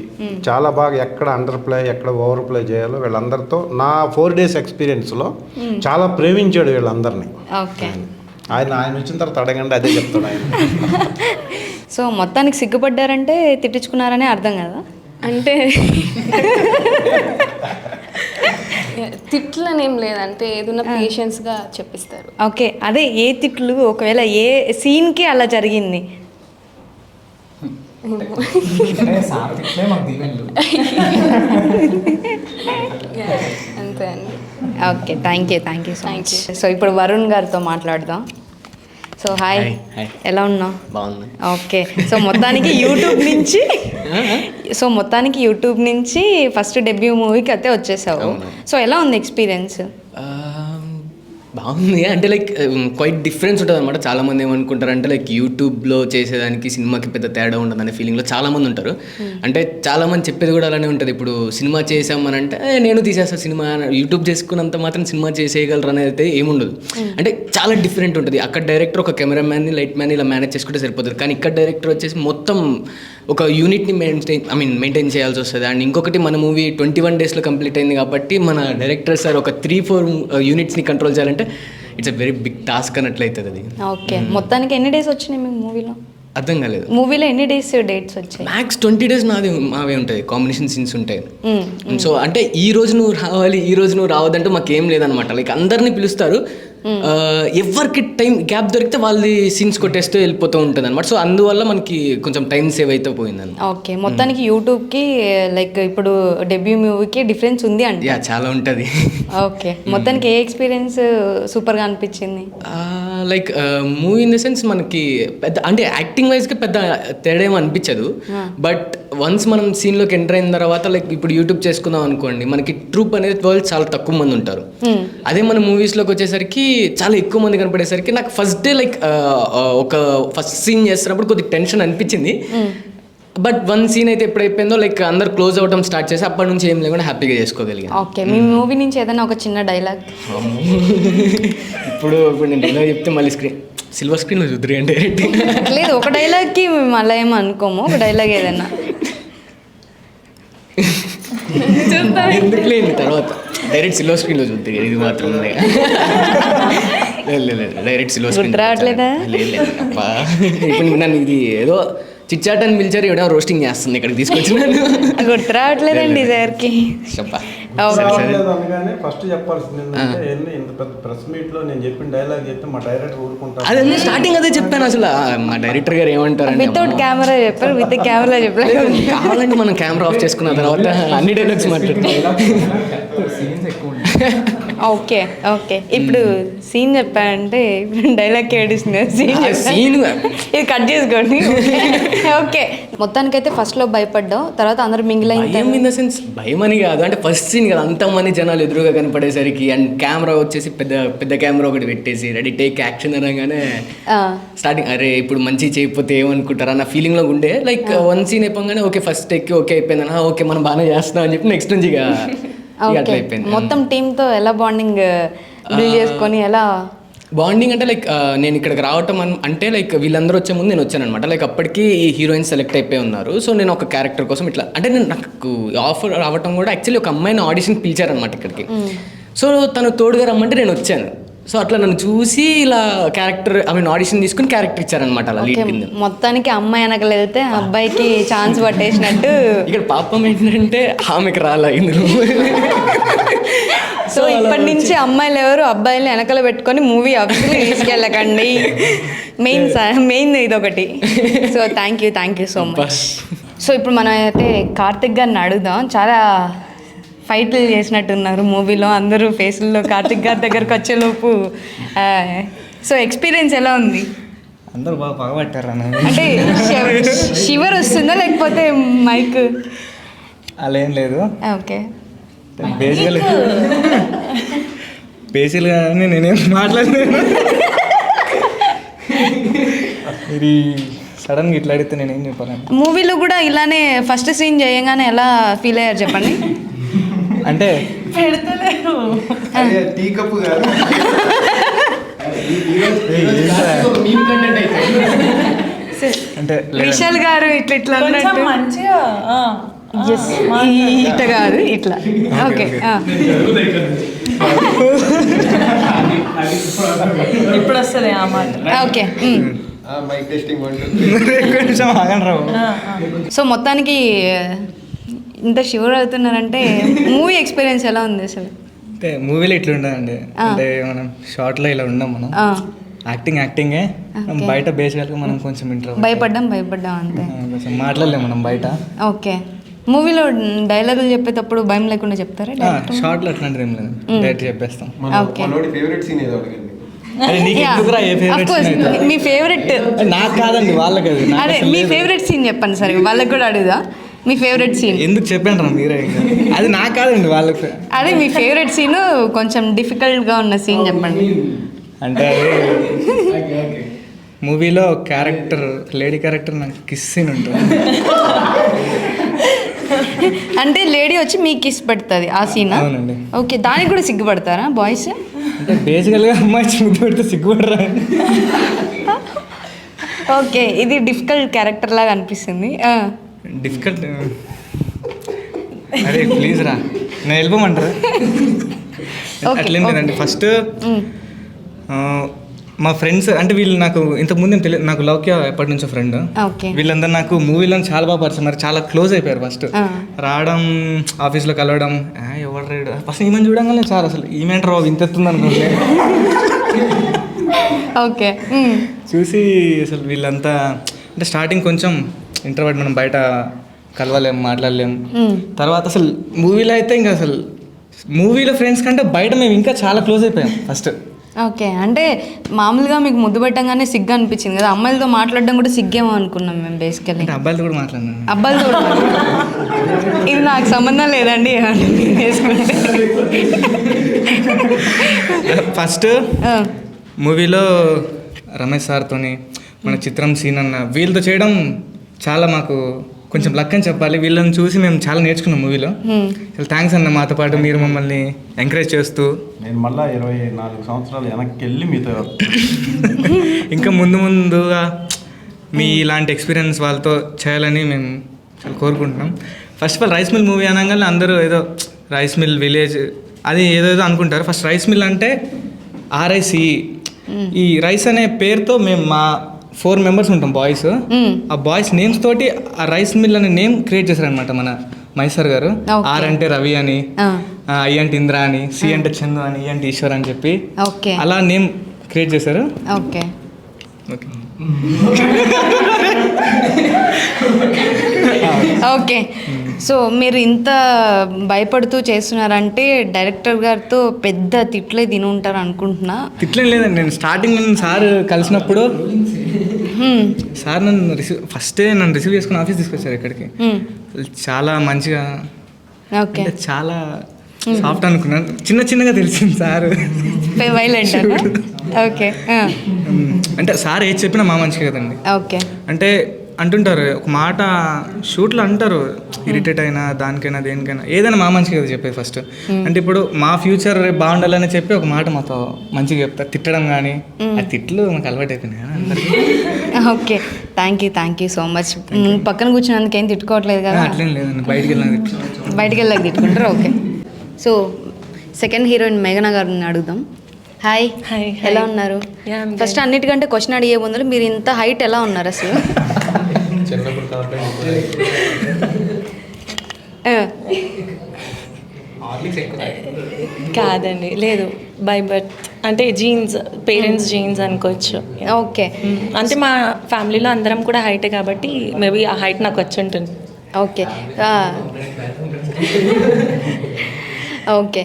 చాలా బాగా ఎక్కడ అండర్ ప్లే ఎక్కడ ఓవర్ ప్లే చేయాలో వీళ్ళందరితో నా 4 days ఎక్స్పీరియన్స్లో చాలా ప్రేమించాడు వీళ్ళందరినీ. ఆయన వచ్చిన తర్వాత అడగండి, అదే చెప్తాడు ఆయన. సో మొత్తానికి సిగ్గుపడ్డారంటే తిట్టించుకున్నారనే అర్థం కదా? అంటే తిట్లనేం లేదంటే ఏదైనా పేషెన్స్గా చెప్పిస్తారు. ఓకే, అదే ఏ తిట్లు ఒకవేళ ఏ సీన్కి అలా జరిగింది? అంతే అండి. Okay, thank you so much. So ఇప్పుడు వరుణ్ గారితో మాట్లాడదాం. So hi, hi. ఎలా ఉన్నావు? బాగుంది. ఓకే, సో మొత్తానికి యూట్యూబ్ నుంచి ఫస్ట్ డెబ్యూ మూవీకి అయితే వచ్చేసావు. సో ఎలా ఉంది ఎక్స్పీరియన్స్? బాగుంది. అంటే లైక్ క్వైట్ డిఫరెన్స్ ఉంటుంది అనమాట. చాలామంది ఏమనుకుంటారు అంటే లైక్ యూట్యూబ్లో చేసేదానికి సినిమాకి పెద్ద తేడా ఉండదు అనే ఫీలింగ్లో చాలామంది ఉంటారు. అంటే చాలామంది చెప్పేది కూడా అలానే ఉంటుంది. ఇప్పుడు సినిమా చేసామని అంటే నేను తీసేస్తాను సినిమా, యూట్యూబ్ చేసుకున్నంత మాత్రం సినిమా చేసేయగలరు అనేది అయితే ఏముండదు. అంటే చాలా డిఫరెంట్ ఉంటుంది. అక్కడ డైరెక్టర్ ఒక కెమెరామ్యాన్ని, లైట్ మ్యాన్ని ఇలా మేనేజ్ చేసుకుంటే సరిపోతుంది. కానీ ఇక్కడ డైరెక్టర్ వచ్చేసి మొత్తం ఒక యూనిట్ని మెయింటైన్ చేయాల్సి వస్తుంది. అండ్ ఇంకొకటి మన మూవీ 21 daysలో కంప్లీట్ అయింది కాబట్టి మన డైరెక్టర్ సార్ ఒక 3-4 యూనిట్స్ని కంట్రోల్ చేయాలంటే it's a very big task అన్నట్లయితుంది అది. ఓకే, మొత్తానికి ఎన్ని డేస్ వచ్చినాయి మీకు మూవీలో? అర్థం కాలేదు. మూవీలో ఎన్ని డేట్స్ వచ్చాయి? మ్యాక్స్ 20 days మావే ఉంటాయి, కాంబినేషన్ సీన్స్ ఉంటాయి. సో అంటే ఈ రోజు నువ్వు రావాలి, ఈ రోజు నువ్వు రావద్దంటూ మాకేం లేదనమాట. లైక్ అందరినీ పిలుస్తారు, ఎవరికి టైం గ్యాప్ దొరికితే వాళ్ళది సీన్స్ కొట్టేస్తూ వెళ్ళిపోతూ ఉంటుంది అనమాట. సో అందువల్ల మనకి కొంచెం టైం సేవ్ అయితే పోయిందని. ఓకే, మొత్తానికి యూట్యూబ్కి లైక్ ఇప్పుడు డెబ్యూ మూవీకి డిఫరెన్స్ ఉంది అంటే? యా, చాలా ఉంటుంది. ఓకే, మొత్తానికి ఏ ఎక్స్పీరియన్స్ సూపర్గా అనిపించింది? Like movie in the sense మనకి పెద్ద అంటే యాక్టింగ్ వైజ్గా పెద్ద తేడా ఏమో అనిపించదు. బట్ వన్స్ మనం సీన్లోకి ఎంటర్ అయిన తర్వాత లైక్ ఇప్పుడు యూట్యూబ్ చేసుకుందాం అనుకోండి, మనకి ట్రూప్ అనేది వాళ్ళు చాలా తక్కువ మంది ఉంటారు. అదే మన మూవీస్లోకి వచ్చేసరికి చాలా ఎక్కువ మంది కనపడేసరికి నాకు ఫస్ట్ డే లైక్ ఒక ఫస్ట్ సీన్ చేస్తున్నప్పుడు కొద్దిగా టెన్షన్ అనిపించింది. బట్ వన్ సీన్ అయితే ఎప్పుడైపోయిందో లైక్ అందరు క్లోజ్ అవ్వడం స్టార్ట్ చేసి అప్పటి నుంచి ఏం లేకుండా హ్యాపీగా చేసుకోగలిగాను. ఓకే, మీ మూవీ నుంచి ఏదైనా ఒక చిన్న డైలాగ్? ఇప్పుడు నేను డైలాగ్ చెప్తే మళ్ళీ సిల్వర్ స్క్రీన్లో చూద్దరు అంటే లేదు, ఒక డైలాగ్కి మేము అలా ఏమో అనుకోము, ఒక డైలాగ్ ఏదైనా ఎందుకు లేదు తర్వాత డైరెక్ట్ సిల్వర్ స్క్రీన్లో చూద్దరు. ఇది మాత్రం లేదు, డైరెక్ట్ సిల్వర్ స్క్రీన్ రావట్లేదా? లేదు అబ్బా. ఇప్పుడు నన్ను ఇది ఏదో చిచ్చాట్ అని పిలిచారు, ఇవిడ రోస్టింగ్ చేస్తుంది ఇక్కడికి తీసుకొచ్చినాను. గుర్తు రావట్లేదండి సార్కి. అందుకని ఫస్ట్ చెప్పాల్సింది ఏంటంటే ఇంత పెద్ద ప్రెస్ మీట్లో నేను చెప్పిన డైలాగ్ చెప్తే మా డైరెక్టర్ ఊరుకుంటారు. అదే స్టార్టింగ్ అదే చెప్పాను. అసలు మా డైరెక్టర్ గారు ఏమంటారు, వితౌట్ కెమెరా చెప్పారు, విత్ కెమెరా చెప్పలేదు. కావాలంటే మనం కెమెరా ఆఫ్ చేసుకున్న తర్వాత అన్ని డైలాగ్స్ మాట్లాడుతున్నాం. ఓకే ఓకే, ఇప్పుడు సీన్ చెప్పారంటే ఇప్పుడు డైలాగ్ ఏడుస్తుంది. సీన్ ఇది కట్ చేసుకోండి. ఓకే, మొత్తానికైతే ఫస్ట్లో భయపడ్డావు, తర్వాత అందరూ మింగిల్ భయం ఇన్ ద సెన్స్ భయం అని కాదు, అంటే ఫస్ట్ సీన్ కదా అంతమంది జనాలు ఎదురుగా కనపడేసరికి అండ్ కెమెరా వచ్చేసి పెద్ద కెమెరా ఒకటి పెట్టేసి రెడీ టేక్ యాక్షన్ అనగానే స్టార్టింగ్ అరే ఇప్పుడు మంచి చేయకపోతే ఏమనుకుంటారు అన్న ఫీలింగ్లో ఉండే. లైక్ వన్ సీన్ అయిపోగానే ఓకే ఫస్ట్ టేక్ ఓకే అయిపోయిందన్న, ఓకే మనం బాగానే చేస్తున్నాం అని చెప్పి నెక్స్ట్ నుంచి ఇక అట్లా అయిపోయింది. మొత్తం టీంతో ఎలా బాండింగ్ బిల్డ్ చేసుకొని ఎలా బాండింగ్ అంటే లైక్ నేను ఇక్కడికి రావటం అంటే లైక్ వీళ్ళందరూ వచ్చే ముందు నేను వచ్చాను అనమాట. లైక్ అప్పటికి ఈ హీరోయిన్ సెలెక్ట్ అయిపోయి ఉన్నారు. సో నేను ఒక క్యారెక్టర్ కోసం ఇట్లా అంటే నాకు ఆఫర్ రావటం కూడా యాక్చువల్లీ ఒక అమ్మాయిని ఆడిషన్ పిలిచారనమాట ఇక్కడికి. సో తను తోడుగా రమ్మంటే నేను వచ్చాను. సో అట్లా నన్ను చూసి ఇలా క్యారెక్టర్ ఆడిషన్ తీసుకుని క్యారెక్టర్ ఇచ్చారనమాట అలా లీడ్ కింద. మొత్తానికి అమ్మాయి వెనకలు వెళ్తే అబ్బాయికి ఛాన్స్ పట్టేసినట్టు. ఇక్కడ పాపం ఏంటంటే ఆమెకి రాలా ఇందులో. సో ఇప్పటి నుంచి అమ్మాయిలు ఎవరు అబ్బాయిలు వెనకలు పెట్టుకొని మూవీ ఆఫీస్కి తీసుకెళ్ళకండి. మెయిన్ ఇదొకటి. So thank you so much. So ఇప్పుడు మనం అయితే కార్తిక్ గారిని అడుగుదాం. చాలా ఫైట్లు చేసినట్టున్నారు మూవీలో, అందరూ ఫేసుల్లో కార్తిక్ గారి దగ్గరకు వచ్చేలోపు. సో ఎక్స్పీరియన్స్ ఎలా ఉంది? అందరూ బాగా పగబట్టారు అంటే షివర్ వస్తుందా లేకపోతే మైక్? అలా ఏం లేదు. ఓకే, బేసిక్గా నేనేం మాట్లాడలేను. ఇది సడన్గా ఇట్లా అడిగితే నేనేం చెప్పాలండి. మూవీలో కూడా ఇలానే ఫస్ట్ సీన్ చేయగానే ఎలా ఫీల్ అయ్యారు చెప్పండి. అంటే టీ కప్పు కాదు, అంటే విశాల్ గారు ఇట్లా మంచిగా ఇట్లా కాదు ఇట్లా. ఓకే, ఇప్పుడు వస్తుంది ఆ మాట. ఓకే. మైక్ టెస్టింగ్ కొంచెం ఆగండి రావు. సో మొత్తానికి ఇంత షూర్ అవుతున్నారంటే మూవీ ఎక్స్పీరియన్స్ ఎలా ఉంది అసలు? అంటే మూవీలో ఇట్లా ఉండదండి. అంటే మనం షార్ట్లో ఇలా ఉండం మనం. యాక్టింగే బయట బేసికల్గా మనం కొంచెం ఇంట్రెస్ట్ భయపడ్డాం అంతే. కొంచెం మాట్లాడలేము మనం బయట. ఓకే. మూవీలో డైలాగులు చెప్పేటప్పుడు భయం లేకుండా చెప్తారా? షార్ట్లో అట్లాంటిది ఏం లేదు, డైరెక్ట్ చెప్పేస్తాం. ఓకే. ఫేవరెట్ సీన్ ఏదో అడగండి. అరే నీకు ఎందుకురా ఏ ఫేవరెట్? మీ ఫేవరెట్ నాకు కాదండి, వాళ్ళకి అది. అదే మీ ఫేవరెట్ సీన్ చెప్పండి సరే, వాళ్ళకి కూడా అడుగుదా మీ ఫేవరెట్ సీన్. ఎందుకు చెప్పండి రా మీరే, అది నాకు కాదండి వాళ్ళకి. అదే మీ ఫేవరెట్ సీన్ కొంచెం డిఫికల్ట్గా ఉన్న సీన్ చెప్పండి. అంటే అది మూవీలో క్యారెక్టర్, లేడీ క్యారెక్టర్ నాకు కిస్ సీన్ ఉంటుంది. అంటే లేడీ వచ్చి మీకు కిస్ పెడుతుంది ఆ సీన్? అవునండి. ఓకే. దానికి కూడా సిగ్గుపడతారా బాయ్స్? అంటే బేసికల్గా అమ్మాయి ముద్దు పెడితే సిగ్గుపడరా? ఓకే. ఇది డిఫికల్ట్ క్యారెక్టర్ లాగా అనిపిస్తుంది. డిఫికల్ట్. అరే ప్లీజ్ రా, నేను వెళ్ళిపోమంటారా? అట్లేం లేదండి. ఫస్ట్ మా ఫ్రెండ్స్ అంటే వీళ్ళు నాకు ఇంతకుముందు ఏం తెలియదు, నాకు లౌక్య ఎప్పటి నుంచో ఫ్రెండ్. ఓకే. వీళ్ళందరూ నాకు మూవీలో చాలా బాగా పరిచయం, మరి చాలా క్లోజ్ అయిపోయారు. ఫస్ట్ రావడం, ఆఫీస్లో కలవడం, ఎవరు రేడు ఫస్ట్ ఈమెను చూడంగానే చాలా అసలు ఈమెంటర్ ఇంత ఎత్తుంది అనుకుంటే ఓకే. చూసి అసలు వీళ్ళంతా అంటే స్టార్టింగ్ కొంచెం ఇంట్రోవర్ట్, మనం బయట కలవలేం, మాట్లాడలేం. తర్వాత అసలు మూవీలో అయితే ఇంకా అసలు మూవీలో ఫ్రెండ్స్ కంటే బయట మేము ఇంకా చాలా క్లోజ్ అయిపోయాం ఫస్ట్. ఓకే. అంటే మామూలుగా మీకు ముద్దు పెట్టంగానే సిగ్గు అనిపించింది కదా, అమ్మాయిలతో మాట్లాడడం కూడా సిగ్గేమో అనుకున్నాం మేము బేసికల్లీ. అంటే అబ్బాయిలతో కూడా మాట్లాడినాను. అబ్బాయిలతో కూడా ఇది నాకు సంబంధం లేదండి వేసుకుంటే. ఫస్ట్ మూవీలో రమేష్ సార్తోని మన చిత్రం సీన్ అన్న వీళ్ళతో చేయడం చాలా మాకు కొంచెం లక్ అని చెప్పాలి. వీళ్ళని చూసి మేము చాలా నేర్చుకున్నాం మూవీలో. చాలా థ్యాంక్స్ అన్న, మాతో పాటు మీరు మమ్మల్ని ఎంకరేజ్ చేస్తూ. నేను మళ్ళీ 24 సంవత్సరాలు వెనక్కి వెళ్ళి మీతో ఇంకా ముందుగా మీ ఇలాంటి ఎక్స్పీరియన్స్ వాళ్ళతో చేయాలని మేము చాలా కోరుకుంటున్నాం. First of all rice mill movie అనగానే అందరూ ఏదో రైస్ మిల్ విలేజ్ అది ఏదేదో అనుకుంటారు. ఫస్ట్ రైస్ మిల్ అంటే RICE. ఈ రైస్ అనే పేరుతో మేము మా 4 మెంబర్స్ ఉంటాం బాయ్స్. ఆ బాయ్స్ నేమ్స్ తోటి ఆ రైస్ మిల్ అనే నేమ్ క్రియేట్ చేశారనమాట మన మైసర్ గారు. R అంటే రవి అని, I అంటే ఇంద్ర అని, C అంటే చందు అని, E అంటే ఈశ్వర్ అని చెప్పి అలా నేమ్ క్రియేట్ చేశారు. ఓకే. ఓకే. సో మీరు ఇంత భయపడుతూ చేస్తున్నారంటే డైరెక్టర్ గారితో పెద్ద తిట్లే తిని ఉంటారు అనుకుంటున్నా. తిట్లేం లేదండి. నేను స్టార్టింగ్ సార్ కలిసినప్పుడు సార్ నన్ను నన్ను రిసీవ్ చేసుకుని ఆఫీస్ తీసుకొచ్చారు ఇక్కడికి. చాలా మంచిగా, ఓకే, చాలా సాఫ్ట్ అనుకున్నాను. చిన్నగా తెలిసింది సార్ వైలెంట్. ఓకే. అంటే సార్ ఏది చెప్పినా మా మంచిగా కదండి. ఓకే. అంటే అంటుంటారు ఒక మాట షూట్లో అంటారు, ఇరిటేట్ అయినా దానికైనా దేనికైనా ఏదైనా మా మంచిగా కదా చెప్పేది ఫస్ట్. అంటే ఇప్పుడు మా ఫ్యూచర్ బాగుండాలని చెప్పి ఒక మాట మాతో మంచిగా చెప్తారు. తిట్టడం కానీ ఆ తిట్లు మాకు అలవాటు అయిపోయినాయి కదా అందరికీ. Okay. Thank you so much. పక్కన కూర్చున్నందుకు ఏం తిట్టుకోవట్లేదు కదా? అట్లేం లేదండి, బయటికి వెళ్ళాక తిట్టుకుంటారు. ఓకే. సో సెకండ్ హీరోయిన్ మేఘనా గారిని అడుగుదాం. హాయ్. ఎలా ఉన్నారు? ఫస్ట్ అన్నిటికంటే క్వశ్చన్ అడిగే ముందు మీరు ఇంత హైట్ ఎలా ఉన్నారు అసలు? కాదండి, లేదు, బై బర్త్ అంటే జీన్స్, పేరెంట్స్ జీన్స్ అనుకోవచ్చు. ఓకే. అంటే మా ఫ్యామిలీలో అందరం కూడా హైటే కాబట్టి మేబీ ఆ హైట్ నాకు వచ్చి ఉంటుంది. ఓకే. ఓకే.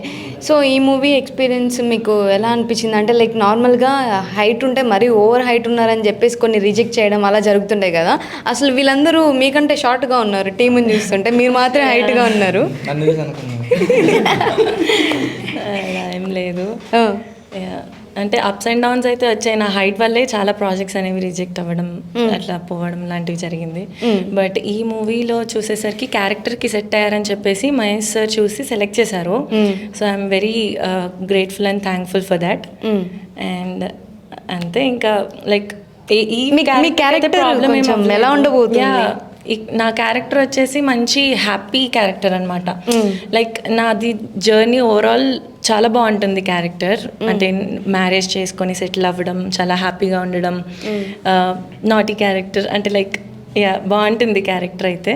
సో ఈ మూవీ ఎక్స్పీరియన్స్ మీకు ఎలా అనిపించింది? అంటే లైక్ నార్మల్గా హైట్ ఉంటే మరీ ఓవర్ హైట్ ఉన్నారని చెప్పేసి కొన్ని రిజెక్ట్ చేయడం అలా జరుగుతుండే కదా, అసలు వీళ్ళందరూ మీకంటే షార్ట్గా ఉన్నారు టీముని చూస్తుంటే, మీరు మాత్రమే హైట్గా ఉన్నారు. అలా ఏం లేదు, అంటే అప్స్ అండ్ డౌన్స్ అయితే వచ్చాయి. నా హైట్ వల్లే చాలా ప్రాజెక్ట్స్ అనేవి రిజెక్ట్ అవ్వడం, అట్లా పోవడం లాంటివి జరిగింది. బట్ ఈ మూవీలో చూసేసరికి క్యారెక్టర్కి సెట్ అయ్యారని చెప్పేసి మహేష్ సార్ చూసి సెలెక్ట్ చేశారు. So I'm very grateful and thankful for that. And అంతే, ఇంకా లైక్ మీ క్యారెక్టర్ కొంచెం ఎలా ఉండబోతుంది? నా క్యారెక్టర్ వచ్చేసి మంచి హ్యాపీ క్యారెక్టర్ అనమాట. లైక్ నాది జర్నీ ఓవరాల్ చాలా బాగుంటుంది క్యారెక్టర్. అంటే మ్యారేజ్ చేసుకొని సెటిల్ అవ్వడం, చాలా హ్యాపీగా ఉండడం, నాటీ క్యారెక్టర్. అంటే లైక్ యా బాగుంటుంది క్యారెక్టర్ అయితే.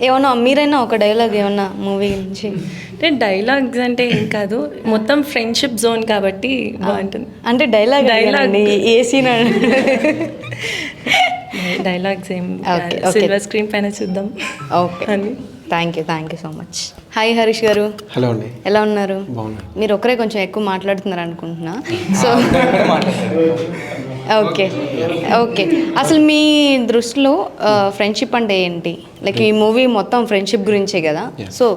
ఏమన్నా మీరైనా ఒక డైలాగ్ ఏమన్నా మూవీ నుంచి? అంటే డైలాగ్స్ అంటే ఏం కాదు, మొత్తం ఫ్రెండ్షిప్ జోన్ కాబట్టి బాగుంటుంది. అంటే డైలాగ్ ఏ సీన్? డైలాగ్స్ ఏం Okay, okay. సిల్వర్ స్క్రీన్ పైన చూద్దాం. ఓకే, అని thank you so much. Hi Harish గారు, హలో అండి. ఎలా ఉన్నారు? బాగున్నా. మీరు ఒకరే కొంచెం ఎక్కువ మాట్లాడుతున్నారు అనుకుంటున్నా. సో ఓకే ఓకే, అసలు మీ దృష్టిలో ఫ్రెండ్షిప్ అంటే ఏంటి? లైక్ ఈ మూవీ మొత్తం ఫ్రెండ్షిప్ గురించే కదా. సో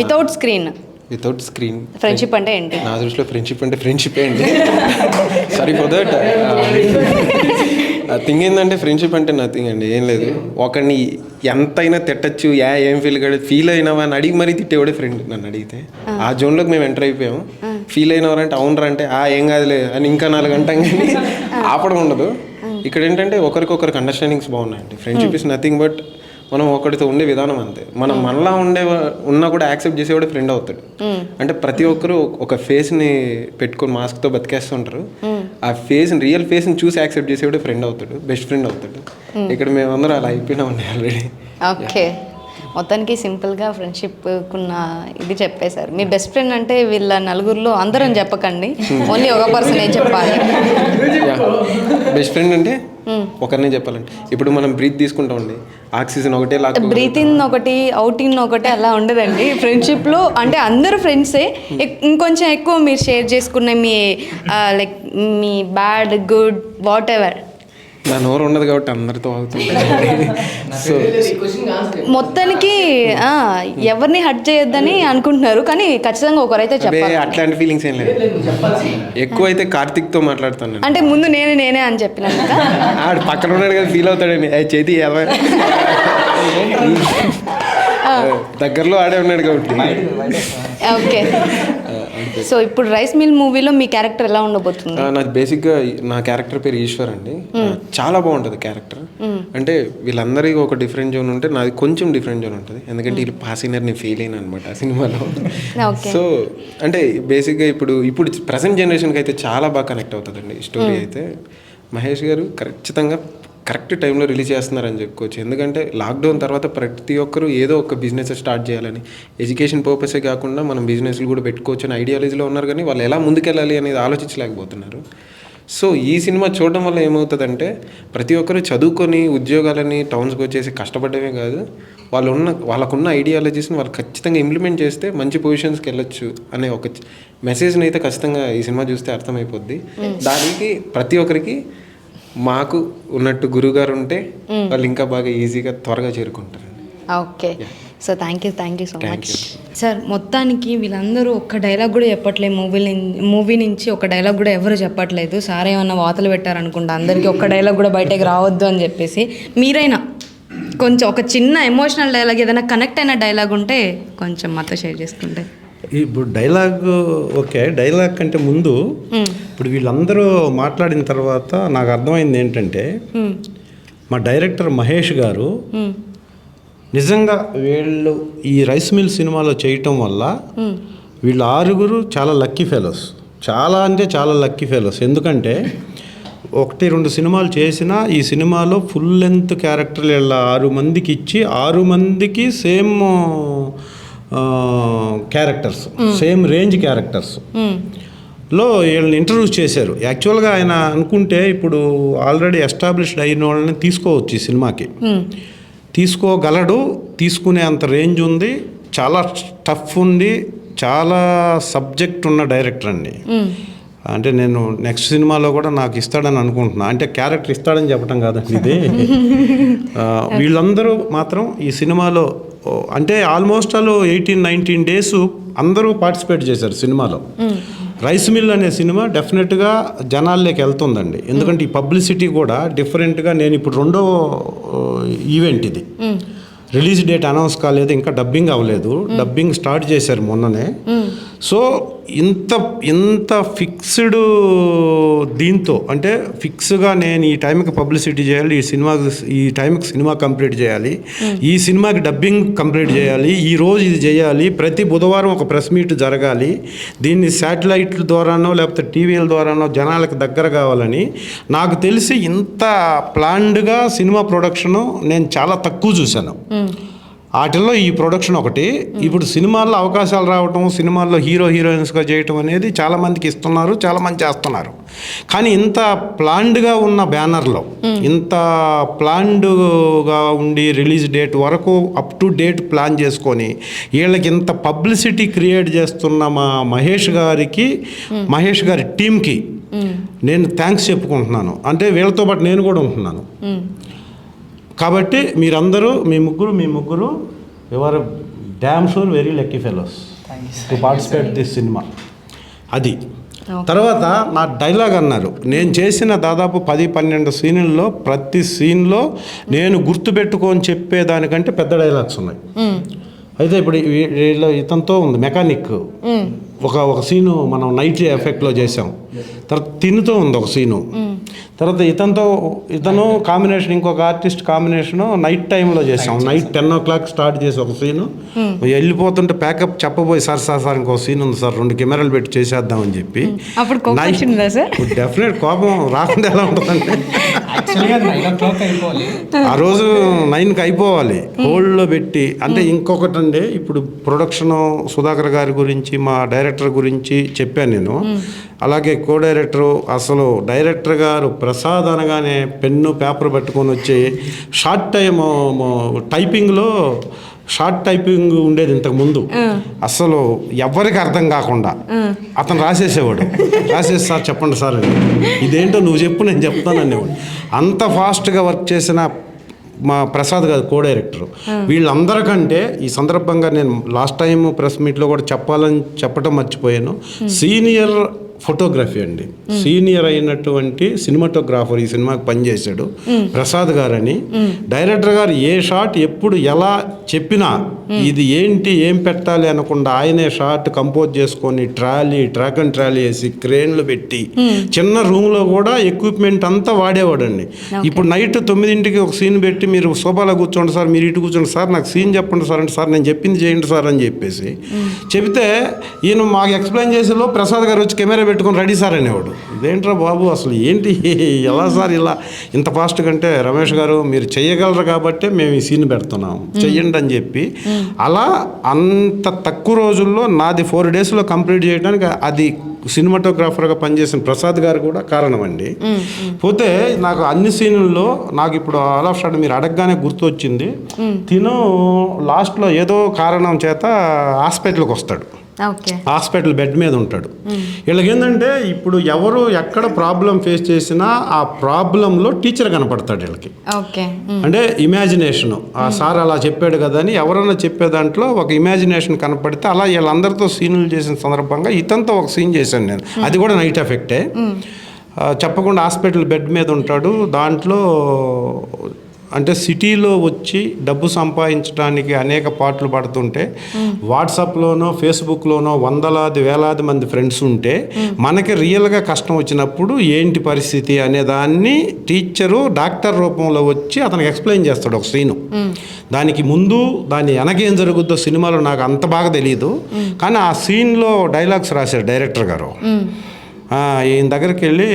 వితౌట్ స్క్రీన్ ఫ్రెండ్షిప్ అంటే ఏంటి? నా దృష్టిలో ఫ్రెండ్షిప్ అంటే ఫ్రెండ్షిప్ అండి. Sorry for that. థింగ్ ఏంటంటే ఫ్రెండ్షిప్ అంటే నథింగ్ అండి, ఏం లేదు. ఒకరిని ఎంతైనా తిట్టచ్చు, ఏం ఫీల్ అయినావా అని అడిగి మరీ తిట్టేవాడే ఫ్రెండ్. నన్ను అడిగితే ఆ జోన్లోకి మేము ఎంటర్ అయిపోయాము. ఫీల్ అయినవారంటే అవునరా అంటే ఏం కాదులే అని ఇంకా 4 గంటలు కానీ ఆపడం ఉండదు. ఇక్కడ ఏంటంటే ఒకరికొకరికి అండర్స్టాండింగ్స్ బాగున్నాయండి. ఫ్రెండ్షిప్ ఇస్ నథింగ్ బట్ మనం ఒకరితో ఉండే విధానం అంతే. మనం మనలా ఉన్నా కూడా యాక్సెప్ట్ చేసేవాడే ఫ్రెండ్ అవుతాడు. అంటే ప్రతి ఒక్కరు ఒక ఫేస్ని పెట్టుకొని మాస్క్తో బతికేస్తుంటారు. ఆ ఫేస్ని, రియల్ ఫేస్ని చూసి యాక్సెప్ట్ చేసేవాడే ఫ్రెండ్ అవుతాడు, బెస్ట్ ఫ్రెండ్ అవుతాడు. ఇక్కడ మేమందరం అలా అయిపోయినామండి ఆల్రెడీ. ఓకే, మొత్తానికి సింపుల్గా ఫ్రెండ్షిప్కున్న ఇది చెప్పేశారు. మీ బెస్ట్ ఫ్రెండ్ అంటే వీళ్ళ నలుగురిలో అందరం చెప్పకండి, ఓన్లీ ఒక పర్సన్ ఏం చెప్పాలి. బెస్ట్ ఫ్రెండ్ అంటే ఒకరినే చెప్పాలంటే ఇప్పుడు మనం బ్రీత్ తీసుకుంటామండి, ఆక్సిజన్ ఒకటే బ్రీత్ ఇన్ ఒకటి, అవుట్ ఇన్ ఒకటి అలా ఉండదండి ఫ్రెండ్షిప్లో. అంటే అందరూ ఫ్రెండ్సే, ఇంకొంచెం ఎక్కువ మీరు షేర్ చేసుకునే మీ లైక్ మీ బ్యాడ్ గుడ్ వాట్ ఎవర్. నా నోరు ఉండదు కాబట్టి అందరితో అవుతుంది. సో మొత్తానికి ఎవరిని హర్ట్ చేయొద్దని అనుకుంటున్నారు, కానీ ఖచ్చితంగా ఒకరైతే చెప్పాలి. అట్లాంటి ఫీలింగ్స్ ఏం లేదు. ఎక్కువ అయితే కార్తిక్తో మాట్లాడతాను నేను. అంటే ముందు నేనే అని చెప్పినాను కదా. ఆడు పక్కన ఉన్నాడు కదా, ఫీల్ అవుతాడండి. చేతి దగ్గరలో ఆడే ఉన్నాడు కాబట్టి. ఓకే, సో ఇప్పుడు రైస్ మిల్ మూవీలో మీ క్యారెక్టర్ ఎలా ఉండబోతుంది? నాకు బేసిక్గా నా క్యారెక్టర్ పేరు ఈశ్వర్ అండి. చాలా బాగుంటుంది క్యారెక్టర్. అంటే వీళ్ళందరికీ ఒక డిఫరెంట్ జోన్ ఉంటే నాది కొంచెం డిఫరెంట్ జోన్ ఉంటుంది. ఎందుకంటే వీళ్ళు పాసినర్ నేను ఫెయిల్ అయినా అనమాట ఆ సినిమాలో. సో అంటే బేసిక్గా ఇప్పుడు ప్రజెంట్ జనరేషన్కి అయితే చాలా బాగా కనెక్ట్ అవుతుందండి ఈ స్టోరీ అయితే. మహేష్ గారు ఖచ్చితంగా కరెక్ట్ టైంలో రిలీజ్ చేస్తున్నారని చెప్పుకోవచ్చు. ఎందుకంటే లాక్డౌన్ తర్వాత ప్రతి ఒక్కరూ ఏదో ఒక బిజినెస్ స్టార్ట్ చేయాలని, ఎడ్యుకేషన్ పర్పసే కాకుండా మనం బిజినెస్లు కూడా పెట్టుకోవచ్చు అని ఐడియాలజీలో ఉన్నారు. కానీ వాళ్ళు ఎలా ముందుకెళ్ళాలి అనేది ఆలోచించలేకపోతున్నారు. సో ఈ సినిమా చూడడం వల్ల ఏమవుతుందంటే ప్రతి ఒక్కరు చదువుకొని ఉద్యోగాలని టౌన్స్కి వచ్చేసి కష్టపడమే కాదు, వాళ్ళకున్న ఐడియాలజీస్ని వాళ్ళు ఖచ్చితంగా ఇంప్లిమెంట్ చేస్తే మంచి పొజిషన్స్కి వెళ్ళొచ్చు అనే ఒక మెసేజ్ని అయితే ఖచ్చితంగా ఈ సినిమా చూస్తే అర్థమైపోద్ది. దానికి ప్రతి ఒక్కరికి మాకు ఉన్నట్టు గురువుగారు ఉంటే వాళ్ళు ఇంకా బాగా ఈజీగా త్వరగా చేరుకుంటారండి. Okay, so thank you so much sir. మొత్తానికి వీళ్ళందరూ ఒక్క డైలాగ్ కూడా చెప్పట్లేదు మూవీ నుంచి ఒక డైలాగ్ కూడా ఎవరు చెప్పట్లేదు. సార్ ఏమన్నా వాతలు పెట్టారనుకుంటా అందరికీ ఒక్క డైలాగ్ కూడా బయటకు రావద్దు అని చెప్పేసి. మీరైనా కొంచెం ఒక చిన్న ఎమోషనల్ డైలాగ్, ఏదైనా కనెక్ట్ అయిన డైలాగ్ ఉంటే కొంచెం మాతో షేర్ చేసుకుంటే. ఇప్పుడు డైలాగ్ ఓకే, డైలాగ్ కంటే ముందు ఇప్పుడు వీళ్ళందరూ మాట్లాడిన తర్వాత నాకు అర్థమైంది ఏంటంటే మా డైరెక్టర్ మహేష్ గారు నిజంగా వీళ్ళు ఈ రైస్ మిల్ సినిమాలో చేయటం వల్ల వీళ్ళు 6 చాలా లక్కీ ఫెలోస్. చాలా అంటే చాలా లక్కీ ఫెలోస్. ఎందుకంటే 1-2 సినిమాలు చేసినా ఈ సినిమాలో ఫుల్ లెంత్ క్యారెక్టర్లు వీళ్ళ 6 మందికి ఇచ్చి 6 మందికి same characters, same range characters లో వీళ్ళని ఇంట్రడ్యూస్ చేశారు. యాక్చువల్గా ఆయన అనుకుంటే ఇప్పుడు ఆల్రెడీ ఎస్టాబ్లిష్డ్ అయిన వాళ్ళని తీసుకోవచ్చు ఈ సినిమాకి, తీసుకోగలడు, తీసుకునే అంత రేంజ్ ఉంది, చాలా టఫ్ ఉంది, చాలా సబ్జెక్ట్ ఉన్న డైరెక్టర్ అండి. అంటే నేను నెక్స్ట్ సినిమాలో కూడా నాకు ఇస్తాడని అనుకుంటున్నా. అంటే క్యారెక్టర్ ఇస్తాడని చెప్పడం కాదండి ఇది. వీళ్ళందరూ మాత్రం ఈ సినిమాలో అంటే ఆల్మోస్ట్ 18-19 డేస్ అందరూ పార్టిసిపేట్ చేశారు సినిమాలో. రైస్ మిల్ అనే సినిమా డెఫినెట్గా జనాల్లోకి వెళ్తుందండి. ఎందుకంటే ఈ పబ్లిసిటీ కూడా డిఫరెంట్గా, నేను ఇప్పుడు 2వ ఈవెంట్ ఇది. రిలీజ్ డేట్ అనౌన్స్ కాలేదు, ఇంకా డబ్బింగ్ అవ్వలేదు. డబ్బింగ్ స్టార్ట్ చేశారు మొన్ననే. సో ఇంత ఫిక్స్డ్ దీంతో అంటే ఫిక్స్గా నేను ఈ టైంకి పబ్లిసిటీ చేయాలి, ఈ టైంకి సినిమా కంప్లీట్ చేయాలి, ఈ సినిమాకి డబ్బింగ్ కంప్లీట్ చేయాలి, ఈ రోజు ఇది చేయాలి, ప్రతి బుధవారం ఒక ప్రెస్ మీట్ జరగాలి, దీన్ని శాటిలైట్ల ద్వారానో లేకపోతే టీవీల ద్వారానో జనాలకు దగ్గర కావాలని నాకు తెలిసి ఇంత ప్లాన్డ్గా సినిమా ప్రొడక్షను నేను చాలా తక్కువ చూశాను. వాటిల్లో ఈ ప్రొడక్షన్ ఒకటి. ఇప్పుడు సినిమాల్లో అవకాశాలు రావటం, సినిమాల్లో హీరోయిన్స్గా చేయటం అనేది చాలామందికి ఇస్తున్నారు, చాలామంది చేస్తున్నారు. కానీ ఇంత ప్లాన్డ్గా ఉన్న బ్యానర్లో, ఇంత ప్లాన్డ్గా ఉండి రిలీజ్ డేట్ వరకు అప్ టు డేట్ ప్లాన్ చేసుకొని వీళ్ళకి ఇంత పబ్లిసిటీ క్రియేట్ చేస్తున్న మా మహేష్ గారి టీంకి నేను థ్యాంక్స్ చెప్పుకుంటున్నాను. అంటే వీళ్ళతో పాటు నేను కూడా ఉంటున్నాను. కాబట్టి మీరందరూ మీ ముగ్గురు your damn sure very lucky fellows to participate this cinema. అది తర్వాత నా డైలాగ్ అన్నారు. నేను చేసిన దాదాపు 10-12 సీన్లలో ప్రతి సీన్లో నేను గుర్తుపెట్టుకొని చెప్పేదానికంటే పెద్ద డైలాగ్స్ ఉన్నాయి. అయితే ఇప్పుడు ఇతనితో ఉంది మెకానిక్, ఒక సీను మనం నైట్ ఎఫెక్ట్లో చేసాం. తర్వాత తినుతో ఉంది ఒక సీను. తర్వాత ఇతను కాంబినేషన్, ఇంకొక ఆర్టిస్ట్ కాంబినేషను నైట్ టైంలో చేసాం. నైట్ 10 o'clock స్టార్ట్ చేసి ఒక సీను వెళ్ళిపోతుంటే ప్యాకప్ చెప్పబోయి సార్ ఇంకో సీన్ ఉంది సార్, 2 కెమెరాలు పెట్టి చేసేద్దామని చెప్పి. డెఫినెట్ కోపం రాకుండా ఎలా ఉంటుందంటే ఆ రోజు 9కి అయిపోవాలి, హోల్డ్లో పెట్టి. అంటే ఇంకొకటి అండి, ఇప్పుడు ప్రొడక్షను సుధాకర్ గారి గురించి, మా డైరెక్టర్ గురించి చెప్పాను నేను. అలాగే కో డైరెక్టరు, అసలు డైరెక్టర్ గారు ప్రసాద్ అనగానే పెన్ను పేపర్ పట్టుకొని వచ్చి షార్ట్ టైపింగ్ ఉండేది ఇంతకుముందు. అసలు ఎవరికి అర్థం కాకుండా అతను రాసేసేవాడు. రాసేసి సార్ చెప్పండి సార్ అని, ఇదేంటో నువ్వు చెప్పు నేను చెప్తాను అనేవాడు. అంత ఫాస్ట్గా వర్క్ చేసిన మా ప్రసాద్ గారు కో డైరెక్టర్. వీళ్ళందరికంటే ఈ సందర్భంగా నేను లాస్ట్ టైం ప్రెస్ మీట్లో కూడా చెప్పటం మర్చిపోయాను. సీనియర్ ఫోటోగ్రఫీ అండి, సీనియర్ అయినటువంటి సినిమాటోగ్రాఫర్ ఈ సినిమాకి పనిచేశాడు ప్రసాద్ గారని. డైరెక్టర్ గారు ఏ షాట్ ఎప్పుడు ఎలా చెప్పినా ఇది ఏంటి ఏం పెట్టాలి అనకుండా ఆయనే షాట్ కంపోజ్ చేసుకొని ట్రాక్ అండ్ ట్రాలీ వేసి క్రేన్లు పెట్టి చిన్న రూమ్లో కూడా ఎక్విప్మెంట్ అంతా వాడేవాడండి. ఇప్పుడు నైట్ 9ంటికి ఒక సీన్ పెట్టి మీరు సోఫాలో కూర్చోండి సార్, మీరు ఇటు కూర్చోండి సార్, నాకు సీన్ చెప్పండి సార్ అంటే, సార్ నేను చెప్పింది చేయండి సార్ అని చెప్పేసి చెబితే ఈయన మాకు ఎక్స్ప్లెయిన్ చేసేలో ప్రసాద్ గారు వచ్చి కెమెరా పెట్టుకొని రెడీ సార్ అనేవాడు. ఇదేంట్రా బాబు అసలు ఏంటి ఎలా సార్ ఇలా ఇంత ఫాస్ట్ కంటే, రమేష్ గారు మీరు చెయ్యగలరు కాబట్టి మేము ఈ సీన్ పెడుతున్నాం, చెయ్యండి అని చెప్పి అలా అంత తక్కువ రోజుల్లో నాది 4 daysలో కంప్లీట్ చేయడానికి అది సినిమాటోగ్రాఫర్గా పనిచేసిన ప్రసాద్ గారు కూడా కారణం అండి. పోతే నాకు అన్ని సీన్లలో నాకు ఇప్పుడు ఆల్ ఆఫ్ సడన్ మీరు అడగగానే గుర్తు వచ్చింది. తిను లాస్ట్లో ఏదో కారణం చేత హాస్పిటల్కి వస్తాడు. హాస్పిటల్ బెడ్ మీద ఉంటాడు. వీళ్ళకి ఏంటంటే ఇప్పుడు ఎవరు ఎక్కడ ప్రాబ్లం ఫేస్ చేసినా ఆ ప్రాబ్లంలో టీచర్ కనపడతాడు వీళ్ళకి. అంటే ఇమాజినేషన్, ఆ సార్ అలా చెప్పాడు కదా అని ఎవరైనా చెప్పే దాంట్లో ఒక ఇమాజినేషన్ కనపడితే అలా వీళ్ళందరితో సీన్లు చేసిన సందర్భంగా ఇతనితో ఒక సీన్ చేశాను నేను. అది కూడా నైట్ ఎఫెక్టే. చెప్పకుండా హాస్పిటల్ బెడ్ మీద ఉంటాడు. దాంట్లో అంటే సిటీలో వచ్చి డబ్బు సంపాదించడానికి అనేక పాటలు పడుతుంటే వాట్సాప్లోనో ఫేస్బుక్లోనో వేలాది మంది ఫ్రెండ్స్ ఉంటే మనకి రియల్గా కష్టం వచ్చినప్పుడు ఏంటి పరిస్థితి అనే దాన్ని టీచరు డాక్టర్ రూపంలో వచ్చి అతనికి ఎక్స్ప్లెయిన్ చేస్తాడు ఒక సీను. దానికి ముందు దాని వెనకేం జరుగుద్దో సినిమాలో నాకు అంత బాగా తెలియదు, కానీ ఆ సీన్లో డైలాగ్స్ రాశారు డైరెక్టర్ గారు. ఈయన దగ్గరికి వెళ్ళి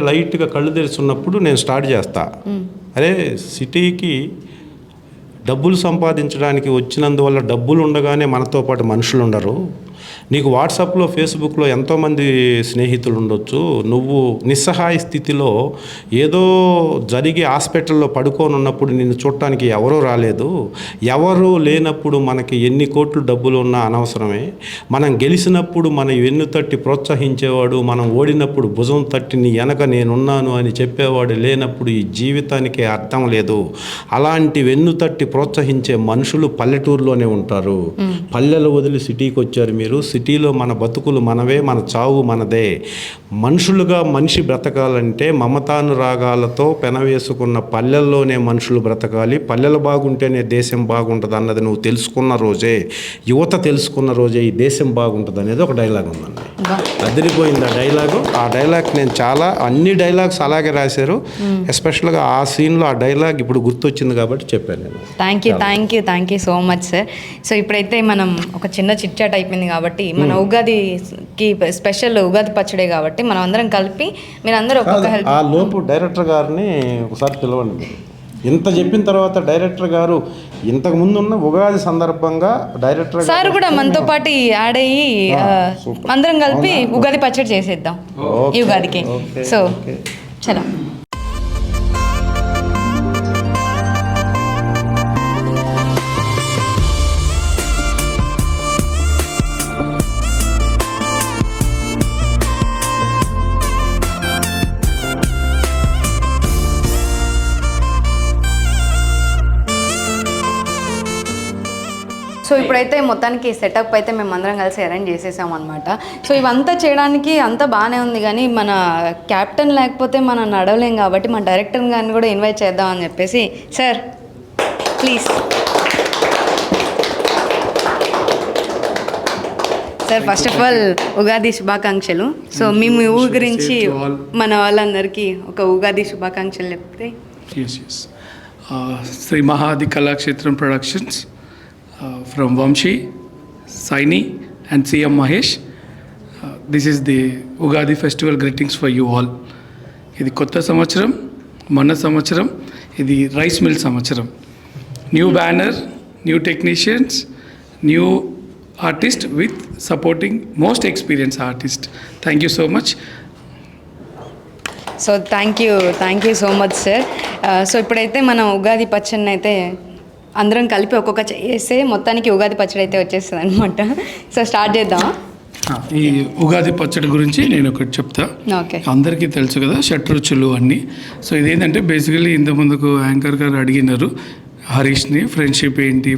లైట్గా కళ్ళు తెరుచున్నప్పుడు నేను స్టార్ట్ చేస్తా, అరే సిటీకి డబ్బులు సంపాదించడానికి వచ్చినందువల్ల డబ్బులు ఉండగానే మనతో పాటు మనుషులు ఉండరు. నీకు వాట్సాప్లో ఫేస్బుక్లో ఎంతోమంది స్నేహితులు ఉండొచ్చు. నువ్వు నిస్సహాయ స్థితిలో ఏదో జరిగి హాస్పిటల్లో పడుకొని ఉన్నప్పుడు నిన్ను చూడటానికి ఎవరూ రాలేదు. ఎవరు లేనప్పుడు మనకి ఎన్ని కోట్లు డబ్బులు ఉన్నా అనవసరమే. మనం గెలిచినప్పుడు మన వెన్ను తట్టి ప్రోత్సహించేవాడు, మనం ఓడినప్పుడు భుజం తట్టి నీ వెనక నేనున్నాను అని చెప్పేవాడు లేనప్పుడు ఈ జీవితానికే అర్థం లేదు. అలాంటి వెన్ను తట్టి ప్రోత్సహించే మనుషులు పల్లెటూరులోనే ఉంటారు. పల్లెలు వదిలి సిటీకి వచ్చారు మీరు, సిటీలో మన బతుకులు మనవే, మన చావు మనదే. మనుషులుగా మనిషి బ్రతకాలంటే మమతానురాగాలతో పెనవేసుకున్న పల్లెల్లోనే మనుషులు బ్రతకాలి, పల్లెలు బాగుంటేనే దేశం బాగుంటుంది అన్నది నువ్వు తెలుసుకున్న రోజే, యువత తెలుసుకున్న రోజే ఈ దేశం బాగుంటుంది అనేది ఒక డైలాగ్ ఉందండి. అదిరిపోయింది ఆ డైలాగు. ఆ డైలాగ్ నేను చాలా అన్ని డైలాగ్స్ అలాగే రాశారు. ఎస్పెషల్గా ఆ సీన్లో ఆ డైలాగ్ ఇప్పుడు గుర్తొచ్చింది కాబట్టి చెప్పాను నేను. Thank you so much sir. So ఇప్పుడైతే మనం ఒక చిన్న చిట్ చాట్ అయిపోయింది కాబట్టి మన ఉగాదికి స్పెషల్ ఉగాది పచ్చడే కాబట్టి మనం అందరం కలిపి మీరు అందరూ ఒక్కొక్క హెల్ప్. ఆ లోపు డైరెక్టర్ గారిని ఒకసారి పిలవండి మీరు. ఇంత చెప్పిన తర్వాత డైరెక్టర్ గారు ఇంతకు ముందు ఉన్న ఉగాది సందర్భంగా డైరెక్టర్ సార్ కూడా మనతో పాటు యాడ్ అయ్యి అందరం కలిపి ఉగాది పచ్చడి చేసేద్దాం ఈ ఉగాదికి. సో చలో. సో ఇప్పుడైతే మొత్తానికి సెటప్ అయితే మేము అందరం కలిసి అరేంజ్ చేసేసాం అనమాట. సో ఇవంతా చేయడానికి అంతా బాగానే ఉంది, కానీ మన క్యాప్టెన్ లేకపోతే మనం నడవలేం కాబట్టి మన డైరెక్టర్ గారిని కూడా ఇన్వైట్ చేద్దామని చెప్పేసి. Sir please sir, first of all Ugadi శుభాకాంక్షలు. సో మీ ఊరి గురించి మన వాళ్ళందరికీ ఒక ఉగాది శుభాకాంక్షలు చెప్తే. Sri Mahadi Kalakshetram productions from Vamshi, Saini and CM Mahesh. This is the Ugadi festival greetings for you all. ఇది కొత్త సంవత్సరం, మన సంవత్సరం, ఇది రైస్ మిల్ సంవత్సరం. New banner, new technicians, new artist with supporting most experience artist. Thank you so much. So thank you so much sir. So ఇప్పుడైతే మనం ఉగాది పచ్చడిని అయితే అందరం కలిపి ఒక్కొక్క చేస్తే మొత్తానికి ఉగాది పచ్చడి అయితే వచ్చేస్తుంది అనమాట. సో స్టార్ట్ చేద్దాం. ఈ ఉగాది పచ్చడి గురించి నేను ఒకటి చెప్తా. ఓకే, అందరికీ తెలుసు కదా షట్రుచులు అన్నీ. సో ఇదేంటంటే బేసికలీ ఇంతకుముందుకు యాంకర్ గారు అడిగినారు హరీష్ని ఫ్రెండ్షిప్ ఏంటి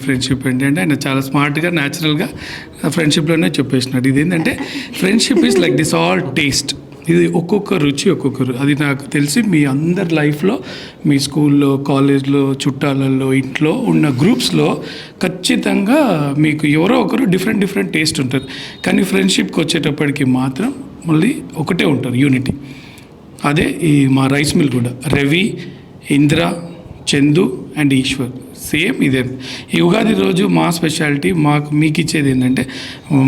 అంటే ఆయన చాలా స్మార్ట్గా న్యాచురల్గా ఫ్రెండ్షిప్లోనే చెప్పేసినాడు. ఇదేంటంటే friendship is like this all taste. ఇది ఒక్కొక్క రుచి ఒక్కొక్కరు. అది నాకు తెలిసి మీ అందరి లైఫ్లో, మీ స్కూల్లో, కాలేజ్లో, చుట్టాలలో, ఇంట్లో ఉన్న గ్రూప్స్లో ఖచ్చితంగా మీకు ఎవరో ఒకరు డిఫరెంట్ టేస్ట్ ఉంటుంది. కానీ ఫ్రెండ్షిప్కి వచ్చేటప్పటికి మాత్రం మళ్ళీ ఒకటే ఉంటారు, యూనిటీ. అదే ఈ మా రైస్ మిల్ కూడా రవి, ఇంద్ర, చందు అండ్ ఈశ్వర్ సేమ్ ఇదే. ఈ ఉగాది రోజు మా స్పెషాలిటీ మీకు ఇచ్చేది ఏంటంటే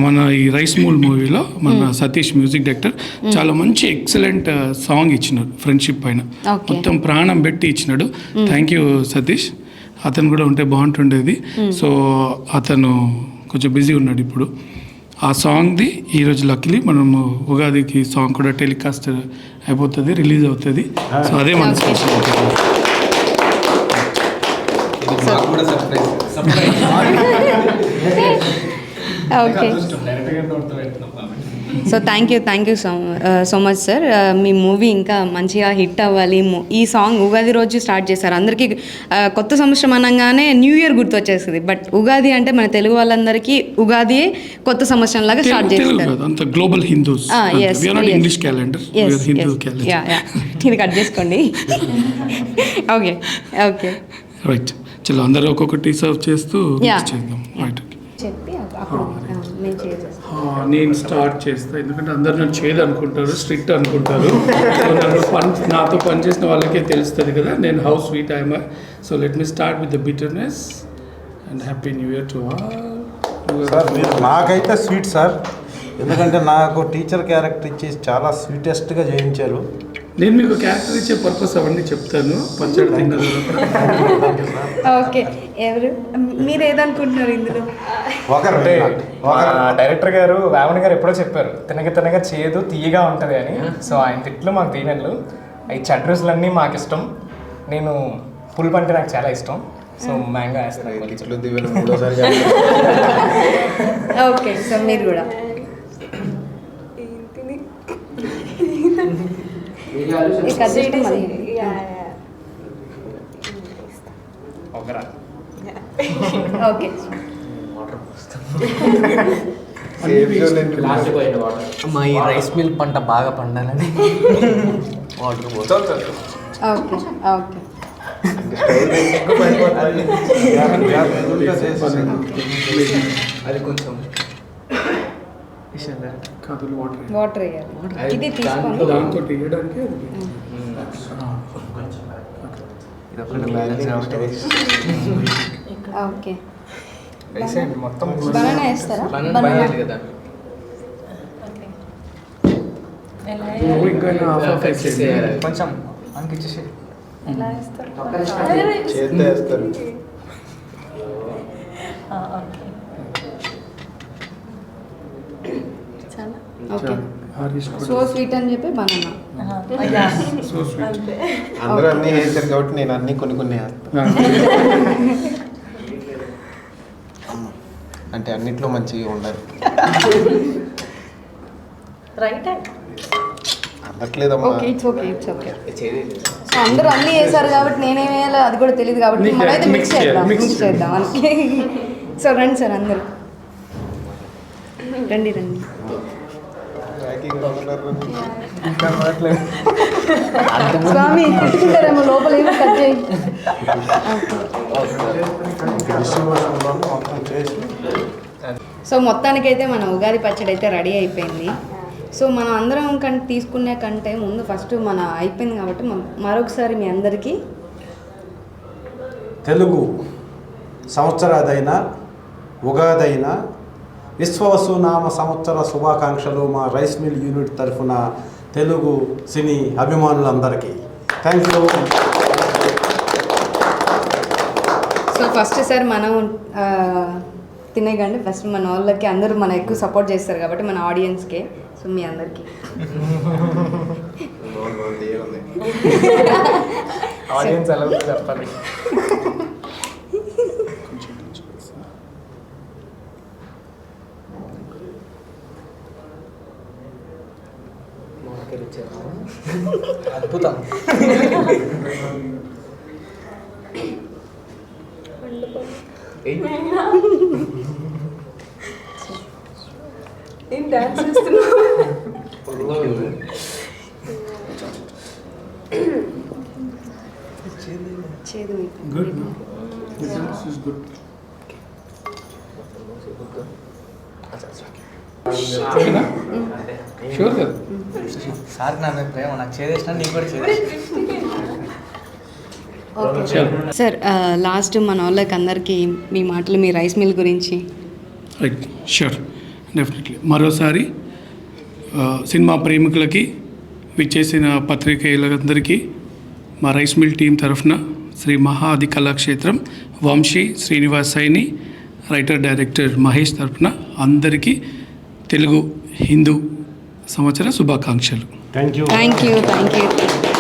మన ఈ రైస్ మిల్ మూవీలో మన సతీష్ మ్యూజిక్ డైరెక్టర్ చాలా మంచి ఎక్సలెంట్ సాంగ్ ఇచ్చినాడు ఫ్రెండ్షిప్ పైన. మొత్తం ప్రాణం పెట్టి ఇచ్చినాడు. Thank you Satish. అతను కూడా ఉంటే బాగుంటుండేది. సో అతను కొంచెం బిజీ ఉన్నాడు ఇప్పుడు. ఆ సాంగ్ది ఈరోజు లక్కీలీ మనము ఉగాదికి సాంగ్ కూడా టెలికాస్ట్ అయిపోతుంది, రిలీజ్ అవుతుంది. సో అదే మన speciality. Okay. So thank you so much sir. Me movie ఇంకా మంచిగా హిట్ అవ్వాలి. ఈ సాంగ్ ఉగాది రోజు స్టార్ట్ చేశారు. అందరికీ కొత్త సంవత్సరం అనగానే న్యూ ఇయర్ గుర్తొచ్చేస్తుంది. బట్ ఉగాది అంటే మన తెలుగు వాళ్ళందరికీ ఉగాది కొత్త సంవత్సరం లాగా స్టార్ట్ చేస్తారు. Global Hindus, English calendar, Hindu calendar. ఇది కట్ చేసుకోండి. Okay right. చలో అందరూ ఒక్కొక్కటి సర్వ్ చేస్తూ చేద్దాం. రైట్. నేను స్టార్ట్ చేస్తా, ఎందుకంటే అందరు నన్ను చేయదు అనుకుంటారు, స్ట్రిక్ట్ అనుకుంటారు. నాతో పనిచేసిన వాళ్ళకే తెలుస్తుంది కదా నేను how sweet I'm. So let me start with the bitterness and happy new year to all. Sir మీరు నాకైతే స్వీట్ సార్, ఎందుకంటే నాకు టీచర్ క్యారెక్టర్ ఇచ్చి చాలా స్వీటెస్ట్గా చేయించారు. నేను మీకు క్యారెక్టర్ ఇచ్చే పర్పస్ అవన్నీ చెప్తాను. పచ్చడి తిన్నది. ఓకే, ఎవరు మీరు ఏదనుకుంటున్నారు ఇందులో? డైరెక్టర్ గారు రావణ్ గారు ఎప్పుడో చెప్పారు తినగ చేదు తీయగా ఉంటుంది అని. సో ఆయన తిట్లు మాకు తీనెళ్ళు. ఈ చట్రూసులన్నీ మాకు ఇష్టం. నేను పులుపు అంటే నాకు చాలా ఇష్టం. సో మ్యాంగో వేస్తాను. ఓకే, సో మీరు కూడా ఓకే. మా ఈ రైస్ మిల్ పంట బాగా పండాలని వాటర్ ఓకే ఓకే అది కొంచెం వాటర్ వేయాలి ఇది తీసుకోండి దాంతో వేయడానికి ఓకే మొత్తం బనానా వేస్తారా కదా ఇంకా కొంచెం అనిపించేసి ఎలా వేస్తారు చాలా ఓకే సో స్వీట్ అని చెప్పి బనానా అందరూ అన్నీ వేసారు కాబట్టి నేను అన్నీ కొన్ని వేస్తాను. అంటే అన్నిట్లో మంచిగా ఉండాలి. రైట్ అందట్లేదమ్మా. Okay it's okay it's okay so అందరూ అన్నీ వేసారు కాబట్టి నేనేం వేయాలో అది కూడా తెలియదు కాబట్టి మనమైతే మిక్స్ చేద్దాం మనకి సో రండి సార్ అందరూ రండి స్వామి కుట్టుకుంటారేమో లోపల ఏమో కట్ చేయి సో మొత్తానికైతే మన ఉగాది పచ్చడి అయితే రెడీ అయిపోయింది. సో మనం అందరం తీసుకునే కంటే ముందు ఫస్ట్ మన అయిపోయింది కాబట్టి మరొకసారి మీ అందరికీ తెలుగు సంవత్సరాదైన ఉగాదైన విశ్వవసునామ సంవత్సర శుభాకాంక్షలు మా రైస్ మిల్ యూనిట్ తరఫున తెలుగు సినీ అభిమానులందరికీ thank you. So first sir మనం తినేకండి ఫస్ట్ మన వాళ్ళకి అందరూ మన ఎక్కువ సపోర్ట్ చేస్తారు కాబట్టి మన ఆడియన్స్కే సో మీ అందరికీ ఆడియన్స్ ఎలా ఉందో చెప్పాలి. అద్భుతం. ఏం డాన్స్ చేస్తున్నావు? చేదు good this is good. Sure కదా సార్ నా మీద ప్రేమ నాకు చేసేసిన నీకు కూడా చేసేసిన. సార్ లాస్ట్ మన వాళ్ళకి అందరికీ మీ మాటలు మీ రైస్ మిల్ గురించి. Right sure definitely. మరోసారి సినిమా ప్రేమికులకి విచ్చేసిన పత్రికేయులందరికీ మా రైస్ మిల్ టీం తరఫున శ్రీ మహా ఆది కళాక్షేత్రం వంశీ శ్రీనివాస్ సైని రైటర్ డైరెక్టర్ మహేష్ తరఫున అందరికీ తెలుగు హిందూ సంవత్సర శుభాకాంక్షలు. Thank you. Thank you